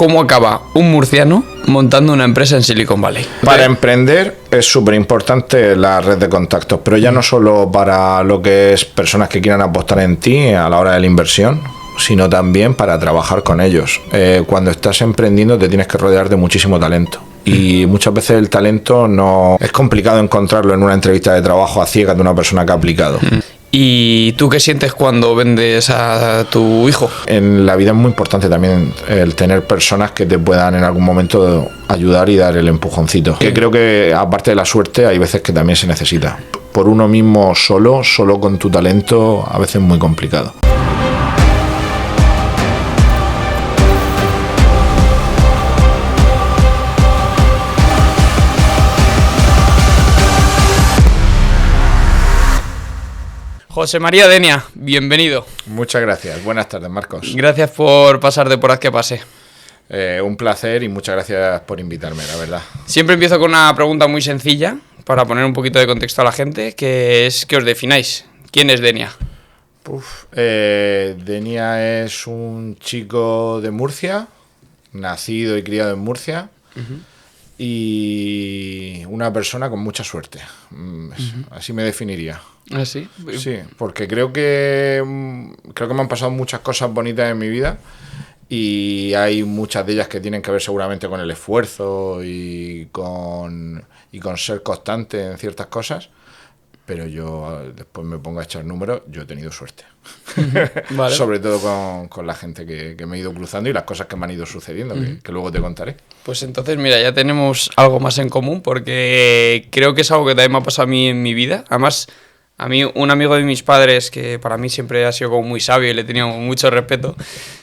¿cómo acaba un murciano montando una empresa en Silicon Valley? Para emprender es súper importante la red de contactos, pero ya no solo para lo que es personas que quieran apostar en ti a la hora de la inversión, sino también para trabajar con ellos. Cuando estás emprendiendo te tienes que rodear de muchísimo talento. Y muchas veces el talento no es complicado encontrarlo en una entrevista de trabajo a ciegas de una persona que ha aplicado. ¿Y tú qué sientes cuando vendes a tu hijo? En la vida es muy importante también el tener personas que te puedan en algún momento ayudar y dar el empujoncito. Que creo que aparte de la suerte hay veces que también se necesita. Por uno mismo solo con tu talento, a veces es muy complicado. José María Denia, bienvenido. Muchas gracias. Buenas tardes, Marcos. Gracias por pasar de por Haz que Pase. Un placer y muchas gracias por invitarme, la verdad. Siempre empiezo con una pregunta muy sencilla para poner un poquito de contexto a la gente, que es que os defináis. ¿Quién es Denia? Denia es un chico de Murcia, nacido y criado en Murcia. Y una persona con mucha suerte. Así me definiría. ¿Ah, sí? Sí, porque creo que me han pasado muchas cosas bonitas en mi vida y hay muchas de ellas que tienen que ver seguramente con el esfuerzo y con ser constante en ciertas cosas, pero yo después me pongo a echar números, yo he tenido suerte. Vale. Sobre todo con la gente que me he ido cruzando y las cosas que me han ido sucediendo, que luego te contaré. Pues entonces, mira, ya tenemos algo más en común, porque creo que es algo que también me ha pasado a mí en mi vida. Además, a mí, un amigo de mis padres, que para mí siempre ha sido como muy sabio y le tenía mucho respeto,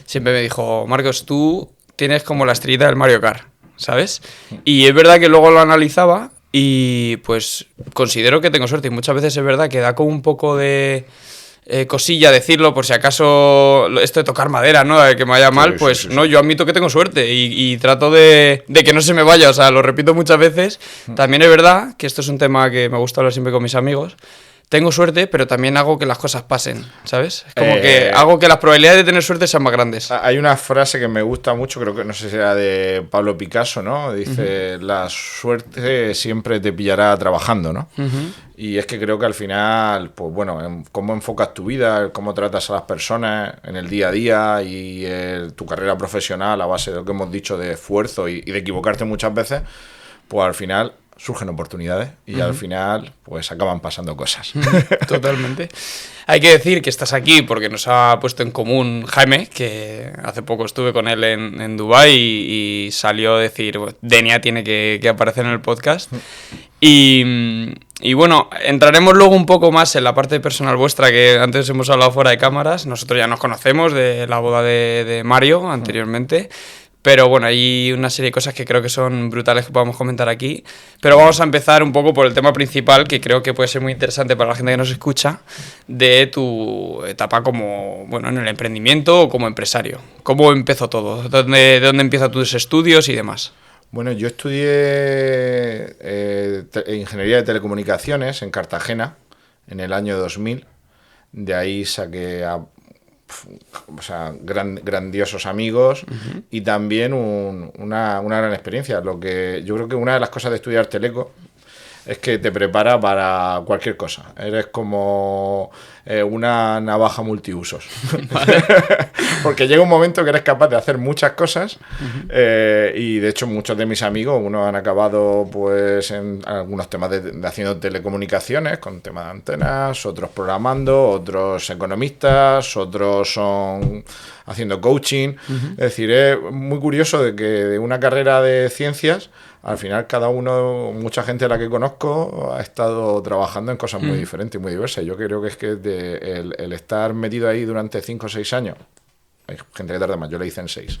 siempre me dijo: Marcos, tú tienes como la estrellita del Mario Kart, ¿sabes? Y es verdad que luego lo analizaba y pues considero que tengo suerte. Y muchas veces es verdad que da como un poco de cosilla decirlo, por si acaso esto de tocar madera, ¿no? De que me vaya mal, pues sí. No, yo admito que tengo suerte y trato de que no se me vaya, o sea, lo repito muchas veces. También es verdad que esto es un tema que me gusta hablar siempre con mis amigos. Tengo suerte, pero también hago que las cosas pasen, ¿sabes? Es como que hago que las probabilidades de tener suerte sean más grandes. Hay una frase que me gusta mucho, creo que no sé si era de Pablo Picasso, ¿no? Dice, la suerte siempre te pillará trabajando, ¿no? Y es que creo que al final, pues bueno, cómo enfocas tu vida, cómo tratas a las personas en el día a día y tu carrera profesional a base de lo que hemos dicho de esfuerzo y de equivocarte muchas veces, pues al final surgen oportunidades y al final pues acaban pasando cosas. Totalmente. Hay que decir que estás aquí porque nos ha puesto en común Jaime, que hace poco estuve con él en Dubái y salió a decir, Denia tiene que aparecer en el podcast. Y bueno, entraremos luego un poco más en la parte personal vuestra, que antes hemos hablado fuera de cámaras. Nosotros ya nos conocemos de la boda de Mario anteriormente. Pero bueno, hay una serie de cosas que creo que son brutales que podamos comentar aquí. Pero vamos a empezar un poco por el tema principal, que creo que puede ser muy interesante para la gente que nos escucha, de tu etapa como, bueno, en el emprendimiento o como empresario. ¿Cómo empezó todo? ¿De dónde empiezan tus estudios y demás? Bueno, yo estudié Ingeniería de Telecomunicaciones en Cartagena en el año 2000. De ahí saqué grandiosos amigos y también una gran experiencia. Lo que yo creo que una de las cosas de estudiar teleco es que te prepara para cualquier cosa. Eres como una navaja multiusos. Vale. Porque llega un momento que eres capaz de hacer muchas cosas y de hecho muchos de mis amigos, unos han acabado pues en algunos temas de haciendo telecomunicaciones con temas de antenas, otros programando, otros economistas, otros son haciendo coaching. Es decir, es muy curioso de que de una carrera de ciencias al final mucha gente a la que conozco ha estado trabajando en cosas muy diferentes y muy diversas. Yo creo que es que el estar metido ahí durante 5 o 6 años, hay gente que tarda más, yo le hice en 6,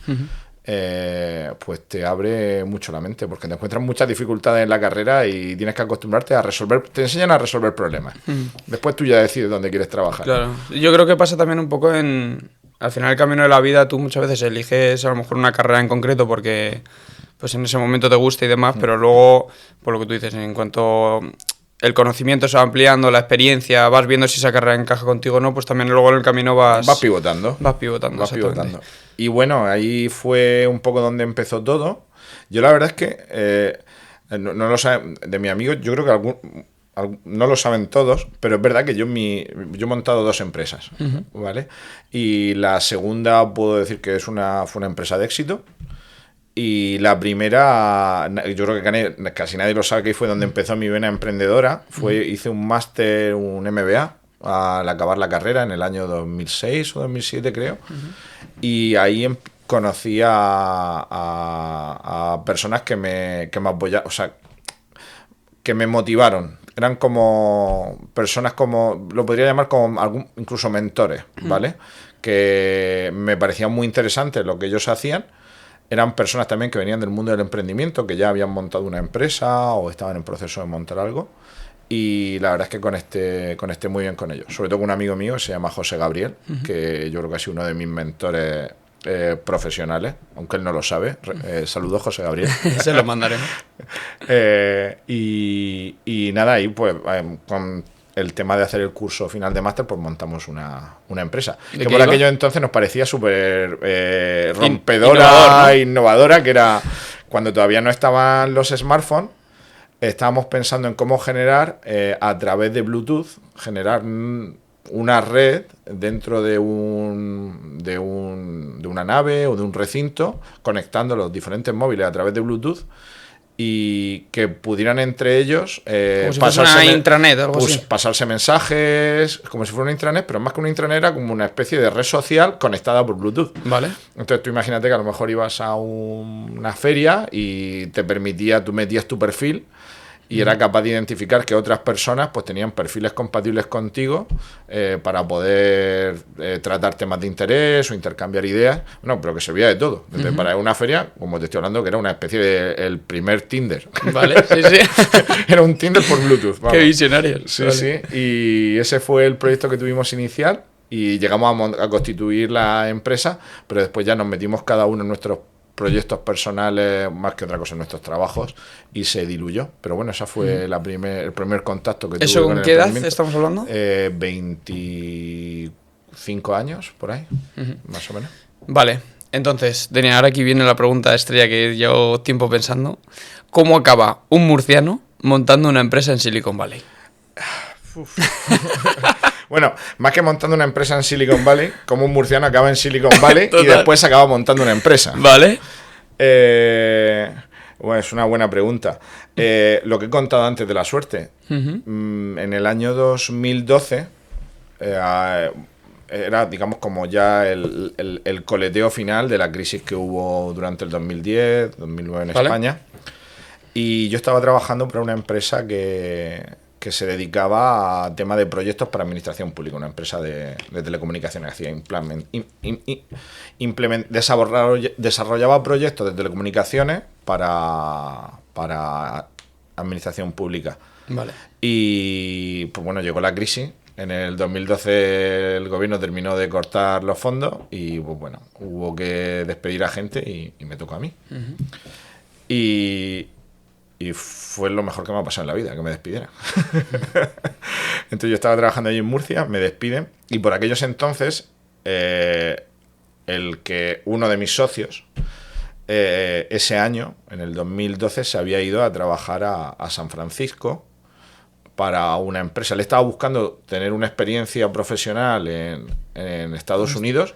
pues te abre mucho la mente, porque te encuentras muchas dificultades en la carrera y tienes que acostumbrarte a resolver, te enseñan a resolver problemas. Después tú ya decides dónde quieres trabajar. Claro, yo creo que pasa también un poco al final del camino de la vida, tú muchas veces eliges a lo mejor una carrera en concreto porque pues en ese momento te gusta y demás, pero luego, por lo que tú dices, en cuanto el conocimiento se va ampliando, la experiencia, vas viendo si esa carrera encaja contigo o no, pues también luego en el camino vas pivotando. Vas pivotando, Vas pivotando. Y bueno, ahí fue un poco donde empezó todo. Yo la verdad es que no lo saben, de mi amigo, yo creo que no lo saben todos, pero es verdad que yo he montado 2 empresas, ¿vale? Y la segunda puedo decir que fue una empresa de éxito. Y la primera, yo creo que casi nadie lo sabe, que fue donde empezó mi vena emprendedora. Hice un máster, un MBA, al acabar la carrera en el año 2006 o 2007, creo. Y ahí conocí a personas que me apoyaron, o sea, que me motivaron. Eran como personas lo podría llamar como incluso mentores, ¿vale? Que me parecía muy interesante lo que ellos hacían. Eran personas también que venían del mundo del emprendimiento, que ya habían montado una empresa o estaban en proceso de montar algo. Y la verdad es que conecté muy bien con ellos. Sobre todo con un amigo mío que se llama José Gabriel, que yo creo que ha sido uno de mis mentores profesionales, aunque él no lo sabe. Saludos, José Gabriel. Se lo mandaremos. Y nada, ahí pues con el tema de hacer el curso final de máster, pues montamos una empresa. Que por aquello entonces nos parecía súper rompedora, innovadora, que era cuando todavía no estaban los smartphones. Estábamos pensando en cómo generar, a través de Bluetooth, generar una red dentro de una nave o de un recinto, conectando los diferentes móviles a través de Bluetooth, y que pudieran entre ellos como si fuese una intranet o algo así. Pasarse mensajes, como si fuera una intranet, pero más que una intranet era como una especie de red social conectada por Bluetooth. Vale. Entonces tú imagínate que a lo mejor ibas a una feria y tú metías tu perfil y era capaz de identificar que otras personas pues tenían perfiles compatibles contigo, para poder tratar temas de interés o intercambiar ideas. Bueno, pero que servía de todo. Desde para una feria, como te estoy hablando, que era una especie de el primer Tinder. Vale, sí, sí. Era un Tinder por Bluetooth. Vamos. Qué visionario. Sí, vale. sí. Y ese fue el proyecto que tuvimos inicial y llegamos a constituir la empresa, pero después ya nos metimos cada uno en nuestros proyectos personales, más que otra cosa en nuestros trabajos, y se diluyó. Pero bueno, esa fue el primer contacto que tuve. ¿Eso con qué edad estamos hablando? 25 años, por ahí, más o menos. Vale, entonces, Dani, ahora aquí viene la pregunta estrella que llevo tiempo pensando. ¿Cómo acaba un murciano montando una empresa en Silicon Valley? Bueno, más que montando una empresa en Silicon Valley, como un murciano acaba en Silicon Valley y después acaba montando una empresa. Vale. Bueno, es una buena pregunta. Lo que he contado antes de la suerte. En el año 2012 era, digamos, como ya el coleteo final de la crisis que hubo durante el 2010, 2009 en España. Y yo estaba trabajando para una empresa que se dedicaba a tema de proyectos para administración pública, una empresa de telecomunicaciones. Hacía desarrollaba proyectos de telecomunicaciones para administración pública. Vale. Y pues bueno, llegó la crisis. En el 2012 el gobierno terminó de cortar los fondos y pues bueno, hubo que despedir a gente y me tocó a mí. Y fue lo mejor que me ha pasado en la vida, que me despidieran. Entonces yo estaba trabajando allí en Murcia, me despiden, y por aquellos entonces, uno de mis socios, ese año, en el 2012, se había ido a trabajar a San Francisco para una empresa. Él estaba buscando tener una experiencia profesional en Estados Unidos,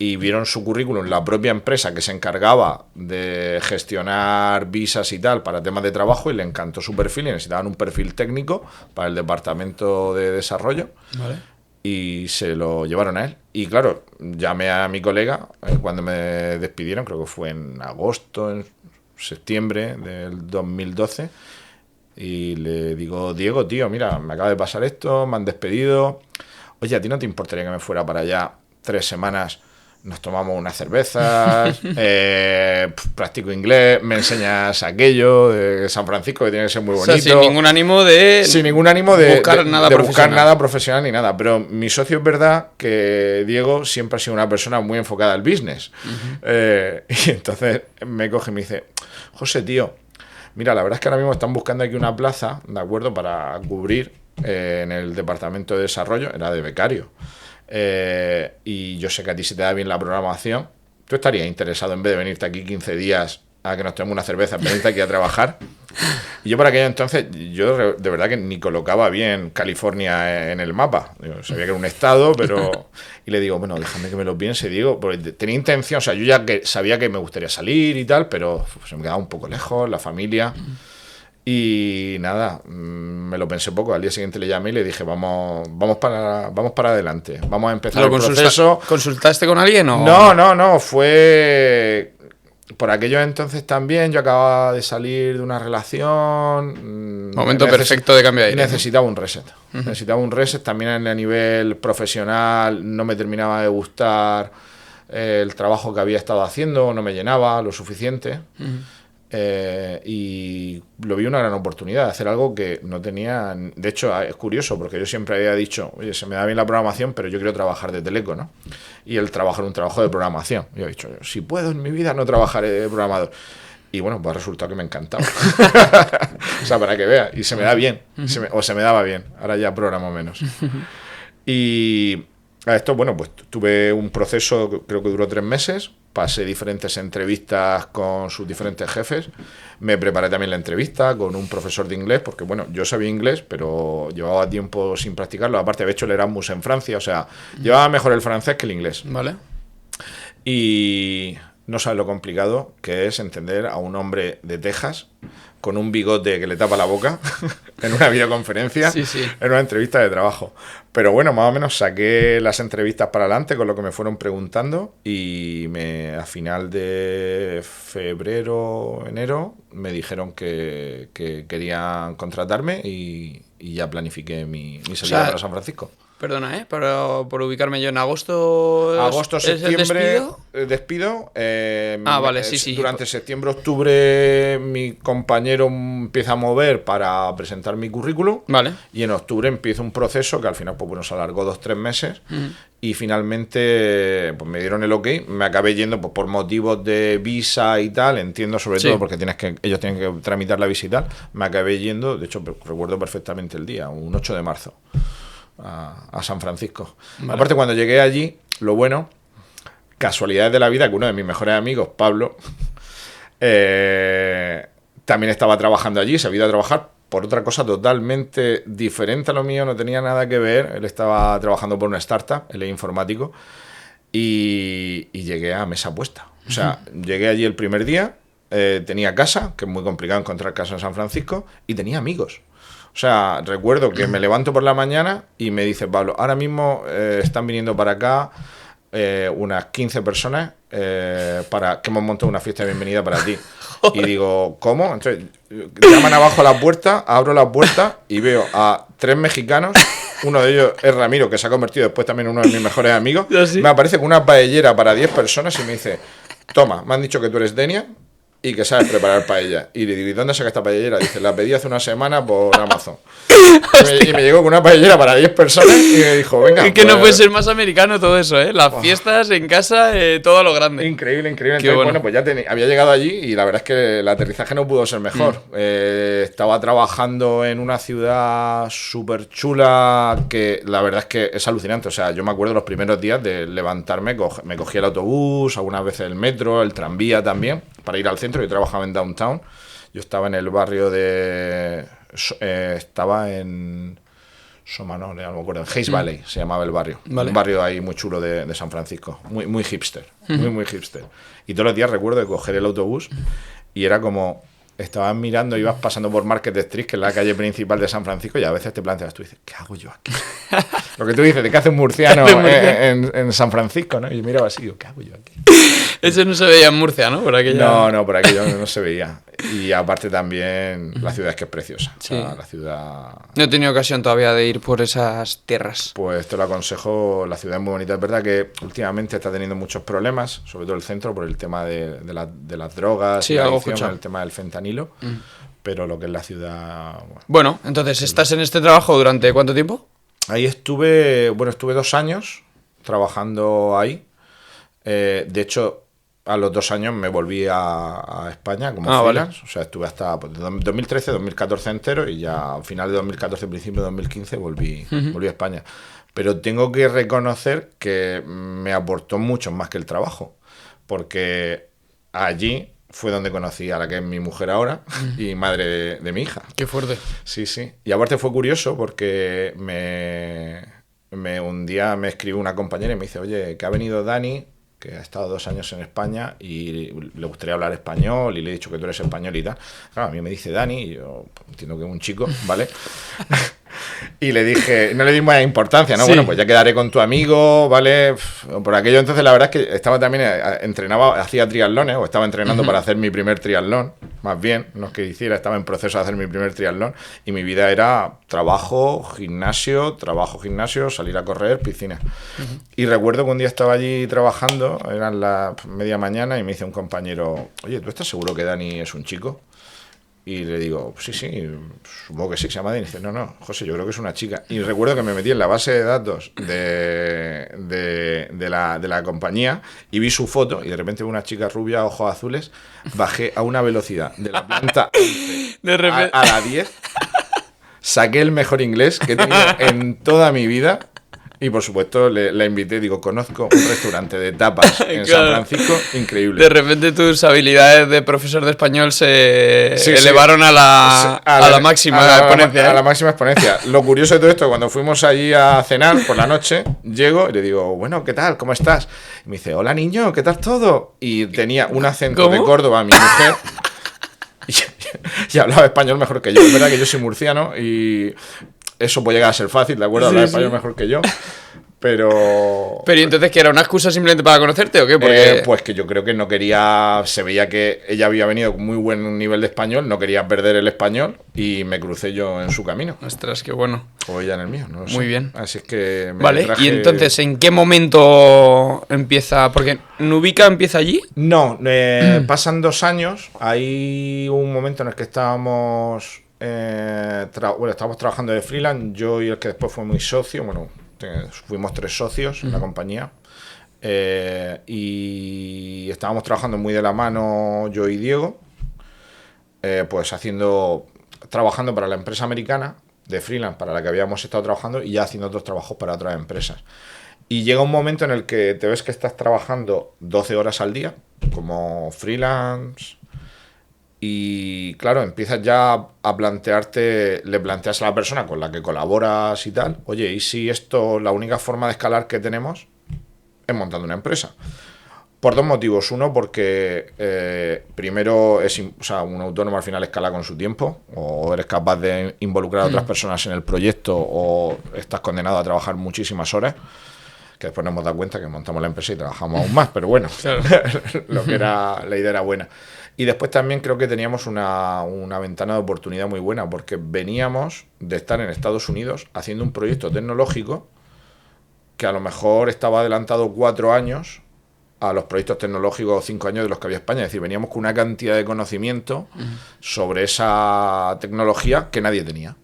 y vieron su currículum, la propia empresa que se encargaba de gestionar visas y tal para temas de trabajo, y le encantó su perfil y necesitaban un perfil técnico para el departamento de desarrollo. Vale. Y se lo llevaron a él. Y claro, llamé a mi colega cuando me despidieron, creo que fue en agosto, en septiembre del 2012, y le digo: Diego, tío, mira, me acaba de pasar esto, me han despedido. Oye, ¿a ti no te importaría que me fuera para allá 3 semanas? Nos tomamos unas cervezas, practico inglés, me enseñas aquello de San Francisco, que tiene que ser muy bonito. O sea, sin ningún ánimo de buscar nada profesional ni nada. Pero mi socio, es verdad que Diego siempre ha sido una persona muy enfocada al business. Y entonces me coge y me dice: José, tío, Mira, la verdad es que ahora mismo están buscando aquí una plaza, ¿de acuerdo?, para cubrir en el departamento de desarrollo, era de becario. Y yo sé que a ti se te da bien la programación. ¿Tú estarías interesado, en vez de venirte aquí 15 días a que nos tomemos una cerveza, venirte aquí a trabajar? Y yo por aquello entonces, yo de verdad que ni colocaba bien California en el mapa. Yo sabía que era un estado, pero... Y le digo, bueno, déjame que me lo piense. Digo, porque tenía intención, o sea, yo ya que sabía que me gustaría salir y tal, pero se me quedaba un poco lejos, la familia. Y nada, me lo pensé poco. Al día siguiente le llamé y le dije, vamos para adelante. Vamos a empezar el proceso. ¿Consultaste con alguien o...? No, fue... Por aquello entonces también yo acababa de salir de una relación. Momento perfecto de cambiar de aire. Necesitaba un reset. Necesitaba un reset. También a nivel profesional no me terminaba de gustar el trabajo que había estado haciendo, no me llenaba lo suficiente. Y lo vi una gran oportunidad de hacer algo que no tenía. De hecho, es curioso porque yo siempre había dicho, oye, se me da bien la programación, pero yo quiero trabajar de teleco, ¿no? Y el trabajar un trabajo de programación. Yo he dicho, si puedo en mi vida no trabajaré de programador. Y bueno, pues ha resultado que me encantaba. O sea, para que veas. Y se me da bien. Se me daba bien. Ahora ya programo menos. Y a esto, bueno, pues tuve un proceso, creo que duró 3 meses. Pasé diferentes entrevistas con sus diferentes jefes. Me preparé también la entrevista con un profesor de inglés, porque bueno, yo sabía inglés, pero llevaba tiempo sin practicarlo. Aparte, había hecho el Erasmus en Francia, o sea, llevaba mejor el francés que el inglés. Vale. Y no sabes lo complicado que es entender a un hombre de Texas con un bigote que le tapa la boca en una videoconferencia, en una entrevista de trabajo. Pero bueno, más o menos saqué las entrevistas para adelante con lo que me fueron preguntando y a final de febrero, enero, me dijeron que querían contratarme y ya planifiqué mi salida para San Francisco. Perdona, por ubicarme yo en agosto. Septiembre. ¿Es el despido? Vale, sí. Durante septiembre, octubre, mi compañero empieza a mover para presentar mi currículum. Vale. Y en octubre empieza un proceso que al final, pues bueno, se alargó 2-3 meses. Y finalmente, pues me dieron el ok. Me acabé yendo pues, por motivos de visa y tal. Entiendo, sobre todo, porque ellos tienen que tramitar la visa y tal. Me acabé yendo, de hecho, recuerdo perfectamente el día, un 8 de marzo. A San Francisco. Vale. Aparte, cuando llegué allí, lo bueno, casualidades de la vida, que uno de mis mejores amigos, Pablo, también estaba trabajando allí, se había ido a trabajar por otra cosa totalmente diferente a lo mío, no tenía nada que ver. Él estaba trabajando por una startup, él es informático, y llegué a mesa puesta. O sea, llegué allí el primer día, tenía casa, que es muy complicado encontrar casa en San Francisco, y tenía amigos. O sea, recuerdo que me levanto por la mañana y me dice Pablo, ahora mismo están viniendo para acá unas 15 personas para que hemos montado una fiesta de bienvenida para ti. Y digo, ¿cómo? Entonces, llaman abajo a la puerta, abro la puerta y veo a 3 mexicanos. Uno de ellos es Ramiro, que se ha convertido después también en uno de mis mejores amigos. Me aparece con una paellera para 10 personas y me dice, toma, me han dicho que tú eres Denia y que sabes preparar paella. Y le digo, ¿y dónde saca esta paellera? Dice, la pedí hace una semana por Amazon. Y me llegó con una paellera para 10 personas y me dijo, venga. Es que no puede ser más americano todo eso, ¿eh? Las fiestas en casa, todo a lo grande. Increíble. Entonces, bueno, pues ya había llegado allí y la verdad es que el aterrizaje no pudo ser mejor. Estaba trabajando en una ciudad súper chula que la verdad es que es alucinante. O sea, yo me acuerdo los primeros días de levantarme, me cogía el autobús, algunas veces el metro, el tranvía también, para ir al centro. Yo trabajaba en Downtown. Yo estaba en el barrio de... estaba en... no me acuerdo, en Hayes Valley se llamaba el barrio. Vale. Un barrio ahí muy chulo de San Francisco. Muy hipster. Muy hipster. Y todos los días recuerdo de coger el autobús y era como... Estabas mirando, ibas pasando por Market Street, que es la calle principal de San Francisco, y a veces te planteas, tú dices, ¿qué hago yo aquí? Lo que tú dices, ¿de qué hace un murciano en San Francisco? ¿No? Y yo miraba así, digo, ¿qué hago yo aquí? Eso no se veía en Murcia, ¿no? Por aquella... No, por aquello no se veía. Y aparte también la ciudad es que es preciosa. Sí. O sea, la ciudad... No he tenido ocasión todavía de ir por esas tierras. Pues te lo aconsejo, la ciudad es muy bonita. Es verdad que últimamente está teniendo muchos problemas, sobre todo el centro, por el tema de las drogas, sí, la algo adicción, el tema del fentanilo. Pero lo que es la ciudad... Bueno, entonces, ¿estás en este trabajo durante cuánto tiempo? Ahí estuve 2 años trabajando ahí. De hecho... a los 2 años me volví a España como Vale. freelance. O sea, estuve hasta 2013, 2014 entero y ya a final de 2014, principio de 2015 volví a España. Pero tengo que reconocer que me aportó mucho más que el trabajo. Porque allí fue donde conocí a la que es mi mujer ahora y madre de mi hija. Qué fuerte. Sí, sí. Y aparte fue curioso porque un día me escribió una compañera y me dice, oye, que ha venido Dani, que ha estado 2 años en España y le gustaría hablar español y le he dicho que tú eres español y tal. Claro, a mí me dice Dani y yo entiendo que es un chico, ¿vale? Y le dije, no le di más importancia, ¿no? Sí. Bueno, pues ya quedaré con tu amigo, ¿vale? Por aquello entonces la verdad es que estaba también, entrenaba, hacía triatlones, o estaba entrenando para hacer mi primer triatlón, más bien, no es que hiciera, estaba en proceso de hacer mi primer triatlón, y mi vida era trabajo, gimnasio, salir a correr, piscina. Y recuerdo que un día estaba allí trabajando, eran las media mañana, y me dice un compañero, oye, ¿tú estás seguro que Dani es un chico? Y le digo, sí, supongo que sí, se llama Dani. Y dice, no, José, yo creo que es una chica. Y recuerdo que me metí en la base de datos de la compañía y vi su foto y de repente vi una chica rubia, ojos azules, bajé a una velocidad de la planta 11 De repente. a la 10, saqué el mejor inglés que he tenido en toda mi vida. Y por supuesto la invité, digo, conozco un restaurante de tapas en Claro. San Francisco, increíble. De repente tus habilidades de profesor de español se Sí, elevaron a la máxima exponencia. A la máxima exponencia. Lo curioso de todo esto, cuando fuimos allí a cenar por la noche, llego y le digo, bueno, ¿qué tal? ¿Cómo estás? Y me dice, hola niño, ¿qué tal todo? Y tenía un acento ¿Cómo? de Córdoba, mi mujer. Y hablaba español mejor que yo. Es verdad que yo soy murciano y eso puede llegar a ser fácil, ¿de acuerdo? Hablar español mejor que yo. Pero ¿y entonces que era una excusa simplemente para conocerte o qué? Porque... pues que yo creo que no quería, se veía que ella había venido con muy buen nivel de español, no quería perder el español y me crucé yo en su camino. Ostras, qué bueno. O ella en el mío, no lo sé. Muy bien. Así es que me Vale, traje... y entonces, ¿en qué momento empieza? Porque Nubica empieza allí. No, pasan 2 años, hay un momento en el que estábamos, estábamos trabajando de freelance, yo y el que después fue mi socio, bueno, fuimos 3 socios en la compañía, y estábamos trabajando muy de la mano yo y Diego, pues trabajando para la empresa americana de freelance para la que habíamos estado trabajando y ya haciendo otros trabajos para otras empresas. Y llega un momento en el que te ves que estás trabajando 12 horas al día como freelance y claro, empiezas ya a plantearte, le planteas a la persona con la que colaboras y tal, oye, ¿y si esto, la única forma de escalar que tenemos es montando una empresa? Por 2 motivos. Uno, porque primero, un autónomo al final escala con su tiempo, o eres capaz de involucrar a otras personas en el proyecto, o estás condenado a trabajar muchísimas horas, que después nos hemos dado cuenta que montamos la empresa y trabajamos aún más, pero bueno, Claro. lo que era, la idea era buena. Y después también creo que teníamos una ventana de oportunidad muy buena, porque veníamos de estar en Estados Unidos haciendo un proyecto tecnológico que a lo mejor estaba adelantado 4 años a los proyectos tecnológicos 5 años de los que había España. Es decir, veníamos con una cantidad de conocimiento sobre esa tecnología que nadie tenía.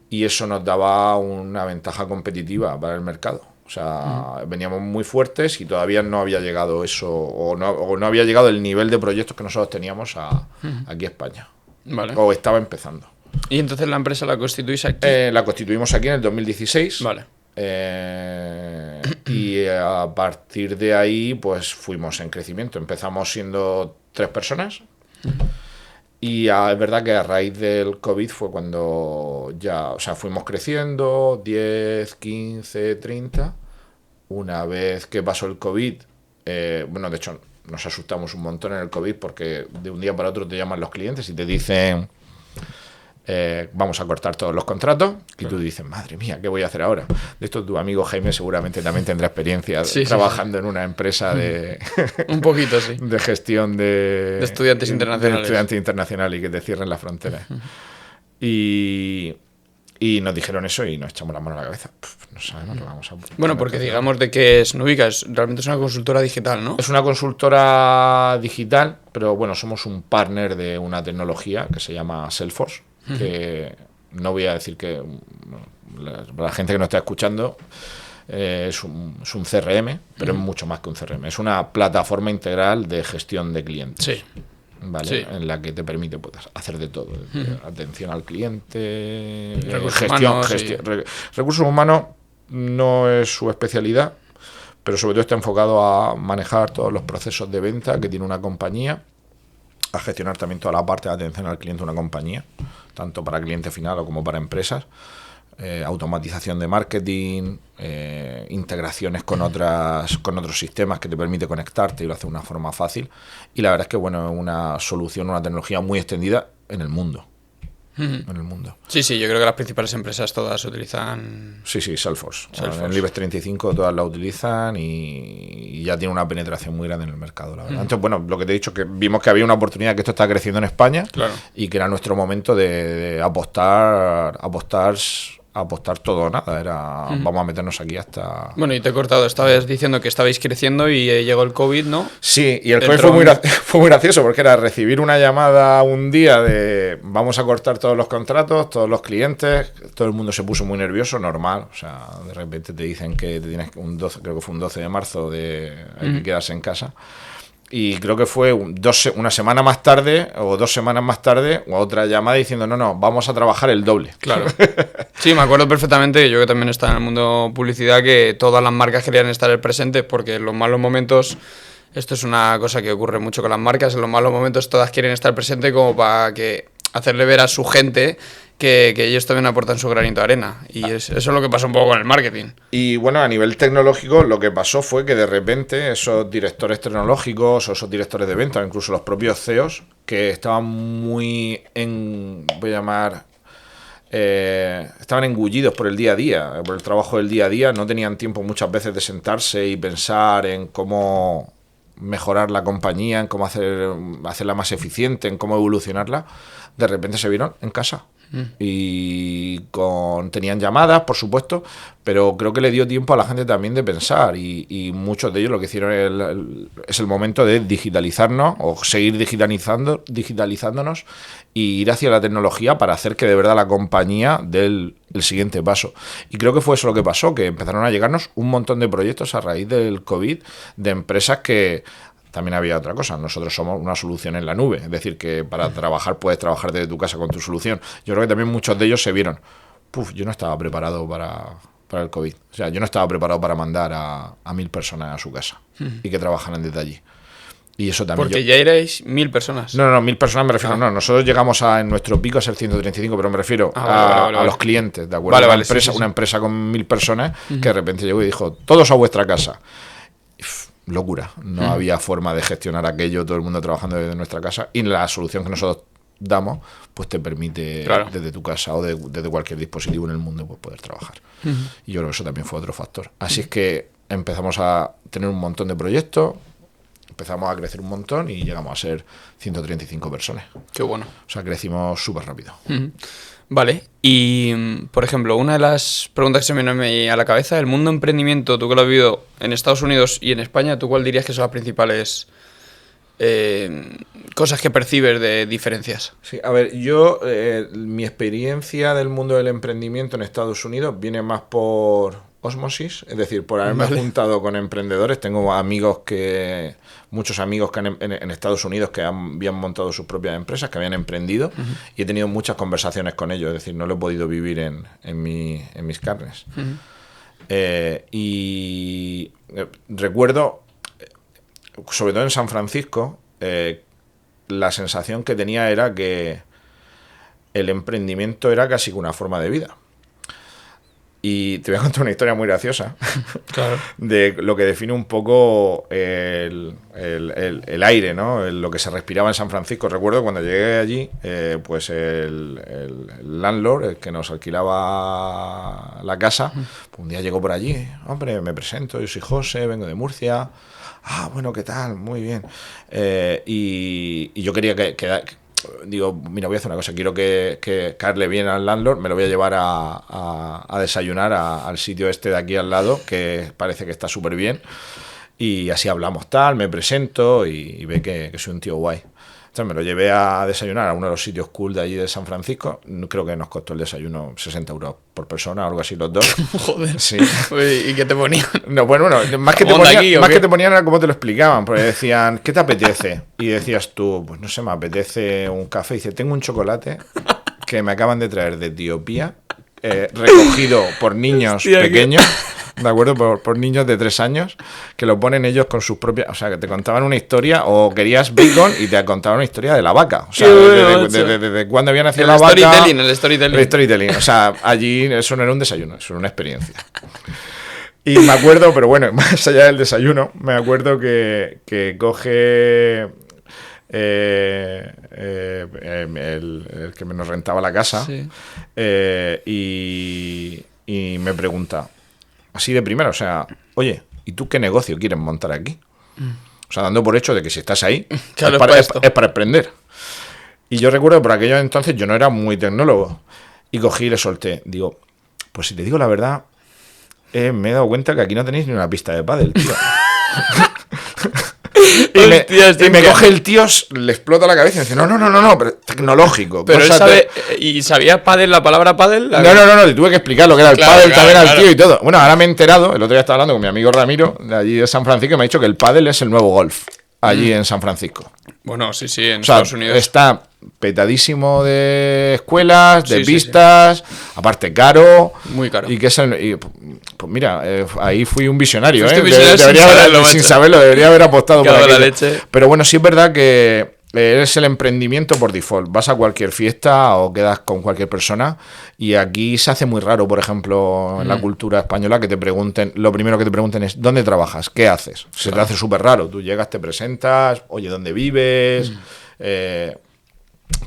Y eso nos daba una ventaja competitiva para el mercado. O sea, veníamos muy fuertes y todavía no había llegado eso, o no había llegado el nivel de proyectos que nosotros teníamos aquí a España. Vale. O estaba empezando. Y entonces la empresa la constituís aquí. La constituimos aquí en el 2016. Vale. Y a partir de ahí pues fuimos en crecimiento. Empezamos siendo 3 personas y es verdad que a raíz del COVID fue cuando ya, o sea, fuimos creciendo 10, 15, 30. Una vez que pasó el COVID, bueno, de hecho nos asustamos un montón en el COVID porque de un día para otro te llaman los clientes y te dicen vamos a cortar todos los contratos y tú dices, madre mía, ¿qué voy a hacer ahora? De esto tu amigo Jaime seguramente también tendrá experiencia trabajando en una empresa de un poquito, sí. de gestión de estudiantes internacionales. De estudiante internacional y que te cierren las fronteras. Y nos dijeron eso y nos echamos la mano a la cabeza. No sabemos, lo vamos a... Bueno, porque digamos de que es Nubica, realmente es una consultora digital, ¿no? Es una consultora digital, pero bueno, somos un partner de una tecnología que se llama Salesforce, que no voy a decir que la gente que nos está escuchando, Es un CRM, pero es mucho más que un CRM. Es una plataforma integral de gestión de clientes. Sí. ¿Vale? Sí. En la que te permite hacer de todo. Atención al cliente, recursos humanos no es su especialidad, pero sobre todo está enfocado a manejar todos los procesos de venta que tiene una compañía, a gestionar también toda la parte de atención al cliente de una compañía, tanto para cliente final o como para empresas. Automatización de marketing, integraciones con otros sistemas que te permite conectarte y lo hace de una forma fácil. Y la verdad es que bueno, es una solución, una tecnología muy extendida en el mundo. En el mundo. Sí, yo creo que las principales empresas todas utilizan... Sí, Salesforce. En el IBEX 35 todas la utilizan y ya tiene una penetración muy grande en el mercado, la verdad. Entonces, bueno, lo que te he dicho, que vimos que había una oportunidad, que esto está creciendo en España, claro, y que era nuestro momento de apostar todo o nada. Vamos a meternos aquí hasta... Bueno, y te he cortado, estabas diciendo que estabais creciendo y llegó el COVID, ¿no? Sí, y el COVID fue muy gracioso, porque era recibir una llamada un día de vamos a cortar todos los contratos, todos los clientes, todo el mundo se puso muy nervioso, normal. O sea, de repente te dicen que te tienes creo que fue un 12 de marzo, hay que quedarse en casa. Y creo que fue una semana más tarde o 2 semanas más tarde otra llamada diciendo no, vamos a trabajar el doble. Claro. Sí, me acuerdo perfectamente, yo que también estaba en el mundo publicidad, que todas las marcas querían estar presentes, porque en los malos momentos, esto es una cosa que ocurre mucho con las marcas, en los malos momentos todas quieren estar presentes como para hacerle ver a su gente que ellos también aportan su granito de arena. Y eso es lo que pasó un poco con el marketing. Y bueno, a nivel tecnológico lo que pasó fue que de repente esos directores tecnológicos o esos directores de venta, incluso los propios CEOs, que estaban estaban engullidos por el día a día, por el trabajo del día a día, no tenían tiempo muchas veces de sentarse y pensar en cómo mejorar la compañía, en cómo hacerla más eficiente, en cómo evolucionarla. De repente se vieron en casa. Y tenían llamadas, por supuesto, pero creo que le dio tiempo a la gente también de pensar, y muchos de ellos lo que hicieron es el momento de digitalizarnos o seguir digitalizándonos y ir hacia la tecnología para hacer que de verdad la compañía dé el siguiente paso. Y creo que fue eso lo que pasó, que empezaron a llegarnos un montón de proyectos a raíz del COVID, de empresas que... También había otra cosa, nosotros somos una solución en la nube, es decir, que para trabajar puedes trabajar desde tu casa con tu solución. Yo creo que también muchos de ellos se vieron, yo no estaba preparado para el COVID, o sea, yo no estaba preparado para mandar a 1000 personas a su casa y que trabajaran desde allí. Y eso también. Porque ya erais 1000 personas. No, 1000 personas me refiero, no, nosotros llegamos en nuestro pico a ser 135, pero me refiero a los clientes, ¿de acuerdo? Una empresa con 1000 personas que de repente llegó y dijo, todos a vuestra casa. Locura, no había forma de gestionar aquello, todo el mundo trabajando desde nuestra casa, y la solución que nosotros damos pues te permite desde tu casa o desde cualquier dispositivo en el mundo pues poder trabajar. Y yo creo que eso también fue otro factor. Así es que empezamos a tener un montón de proyectos, empezamos a crecer un montón y llegamos a ser 135 personas. Qué bueno. O sea, crecimos súper rápido. Vale, y por ejemplo, una de las preguntas que se me viene a la cabeza, el mundo emprendimiento, tú que lo has vivido en Estados Unidos y en España, ¿tú cuál dirías que son las principales cosas que percibes de diferencias? Sí, a ver, yo, mi experiencia del mundo del emprendimiento en Estados Unidos viene más por osmosis, es decir, por haberme juntado con emprendedores. Tengo muchos amigos que en Estados Unidos que habían montado sus propias empresas, que habían emprendido, y he tenido muchas conversaciones con ellos, es decir, no lo he podido vivir en mis carnes. Y recuerdo, sobre todo en San Francisco, la sensación que tenía era que el emprendimiento era casi una forma de vida. Y te voy a contar una historia muy graciosa de lo que define un poco el aire, ¿no? Lo que se respiraba en San Francisco. Recuerdo cuando llegué allí, pues el landlord, el que nos alquilaba la casa, pues un día llegó por allí. Hombre, me presento, yo soy José, vengo de Murcia. Ah, bueno, ¿qué tal? Muy bien. Y yo quería digo, mira, voy a hacer una cosa, quiero que caerle bien al landlord, me lo voy a llevar a desayunar al sitio este de aquí al lado, que parece que está súper bien, y así hablamos me presento y ve que soy un tío guay. Entonces me lo llevé a desayunar a uno de los sitios cool de allí de San Francisco. Creo que nos costó el desayuno 60 euros por persona, algo así los dos. Joder. Sí. ¿Y qué te ponían? No, bueno, más que te ponían era cómo te lo explicaban, porque decían, ¿qué te apetece? Y decías tú, pues no sé, me apetece un café. Y dice, tengo un chocolate que me acaban de traer de Etiopía, recogido por niños pequeños. ¿De acuerdo? Por niños de 3 años, que lo ponen ellos con sus propias... O sea, que te contaban una historia, o querías bacon y te contaban una historia de la vaca. O sea, desde cuándo había nacido la vaca... El storytelling. El storytelling. O sea, allí eso no era un desayuno, eso era una experiencia. Y me acuerdo, pero bueno, más allá del desayuno, me acuerdo que coge... el que nos rentaba la casa, sí. Y me pregunta... Así de primera, o sea, oye, ¿y tú qué negocio quieres montar aquí? O sea, dando por hecho de que si estás ahí, claro, es para emprender. Y yo recuerdo que por aquellos entonces yo no era muy tecnólogo. Y cogí y le solté. Digo, pues si te digo la verdad, me he dado cuenta que aquí no tenéis ni una pista de pádel, tío. Y me coge el tío, le explota la cabeza y me dice, no, pero tecnológico. Pero él sabe, ¿y sabía pádel, la palabra pádel? No, le tuve que explicar lo que era el pádel también al tío y todo. Bueno, ahora me he enterado, el otro día estaba hablando con mi amigo Ramiro, de allí de San Francisco, y me ha dicho que el pádel es el nuevo golf, allí en San Francisco. Bueno, sí, en Estados Unidos. Está petadísimo de escuelas, de pistas, aparte caro. Muy caro. Y que es pues mira, ahí fui un visionario, sin saberlo, debería haber apostado por la leche. Pero bueno, sí es verdad que es el emprendimiento por default. Vas a cualquier fiesta o quedas con cualquier persona y aquí se hace muy raro, por ejemplo, en la cultura española, que te pregunten, lo primero que te pregunten es ¿dónde trabajas? ¿Qué haces? Se te hace súper raro. Tú llegas, te presentas, oye, ¿dónde vives?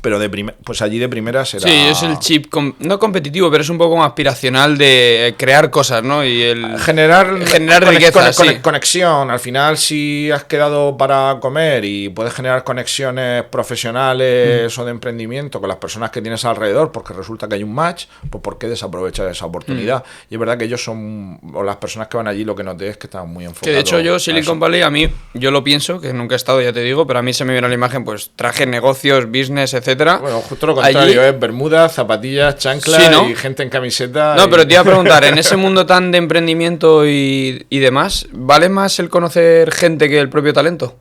Pero pues allí de primera será... Sí, es el chip, no competitivo, pero es un poco más aspiracional de crear cosas, ¿no? Y el generar riqueza, conexión. Al final, si has quedado para comer y puedes generar conexiones profesionales o de emprendimiento con las personas que tienes alrededor, porque resulta que hay un match, pues ¿por qué desaprovechar esa oportunidad? Y es verdad que ellos son, o las personas que van allí, lo que noté es que están muy enfocados. Que de hecho yo, Silicon Valley, a mí, yo lo pienso, que nunca he estado, ya te digo, pero a mí se me viene a la imagen, pues traje negocios, business, etcétera. Bueno, justo lo contrario, allí, bermudas, zapatillas, chanclas, sí, ¿no? Y gente en camiseta. No, pero te iba a preguntar, en ese mundo tan de emprendimiento y demás, ¿vale más el conocer gente que el propio talento?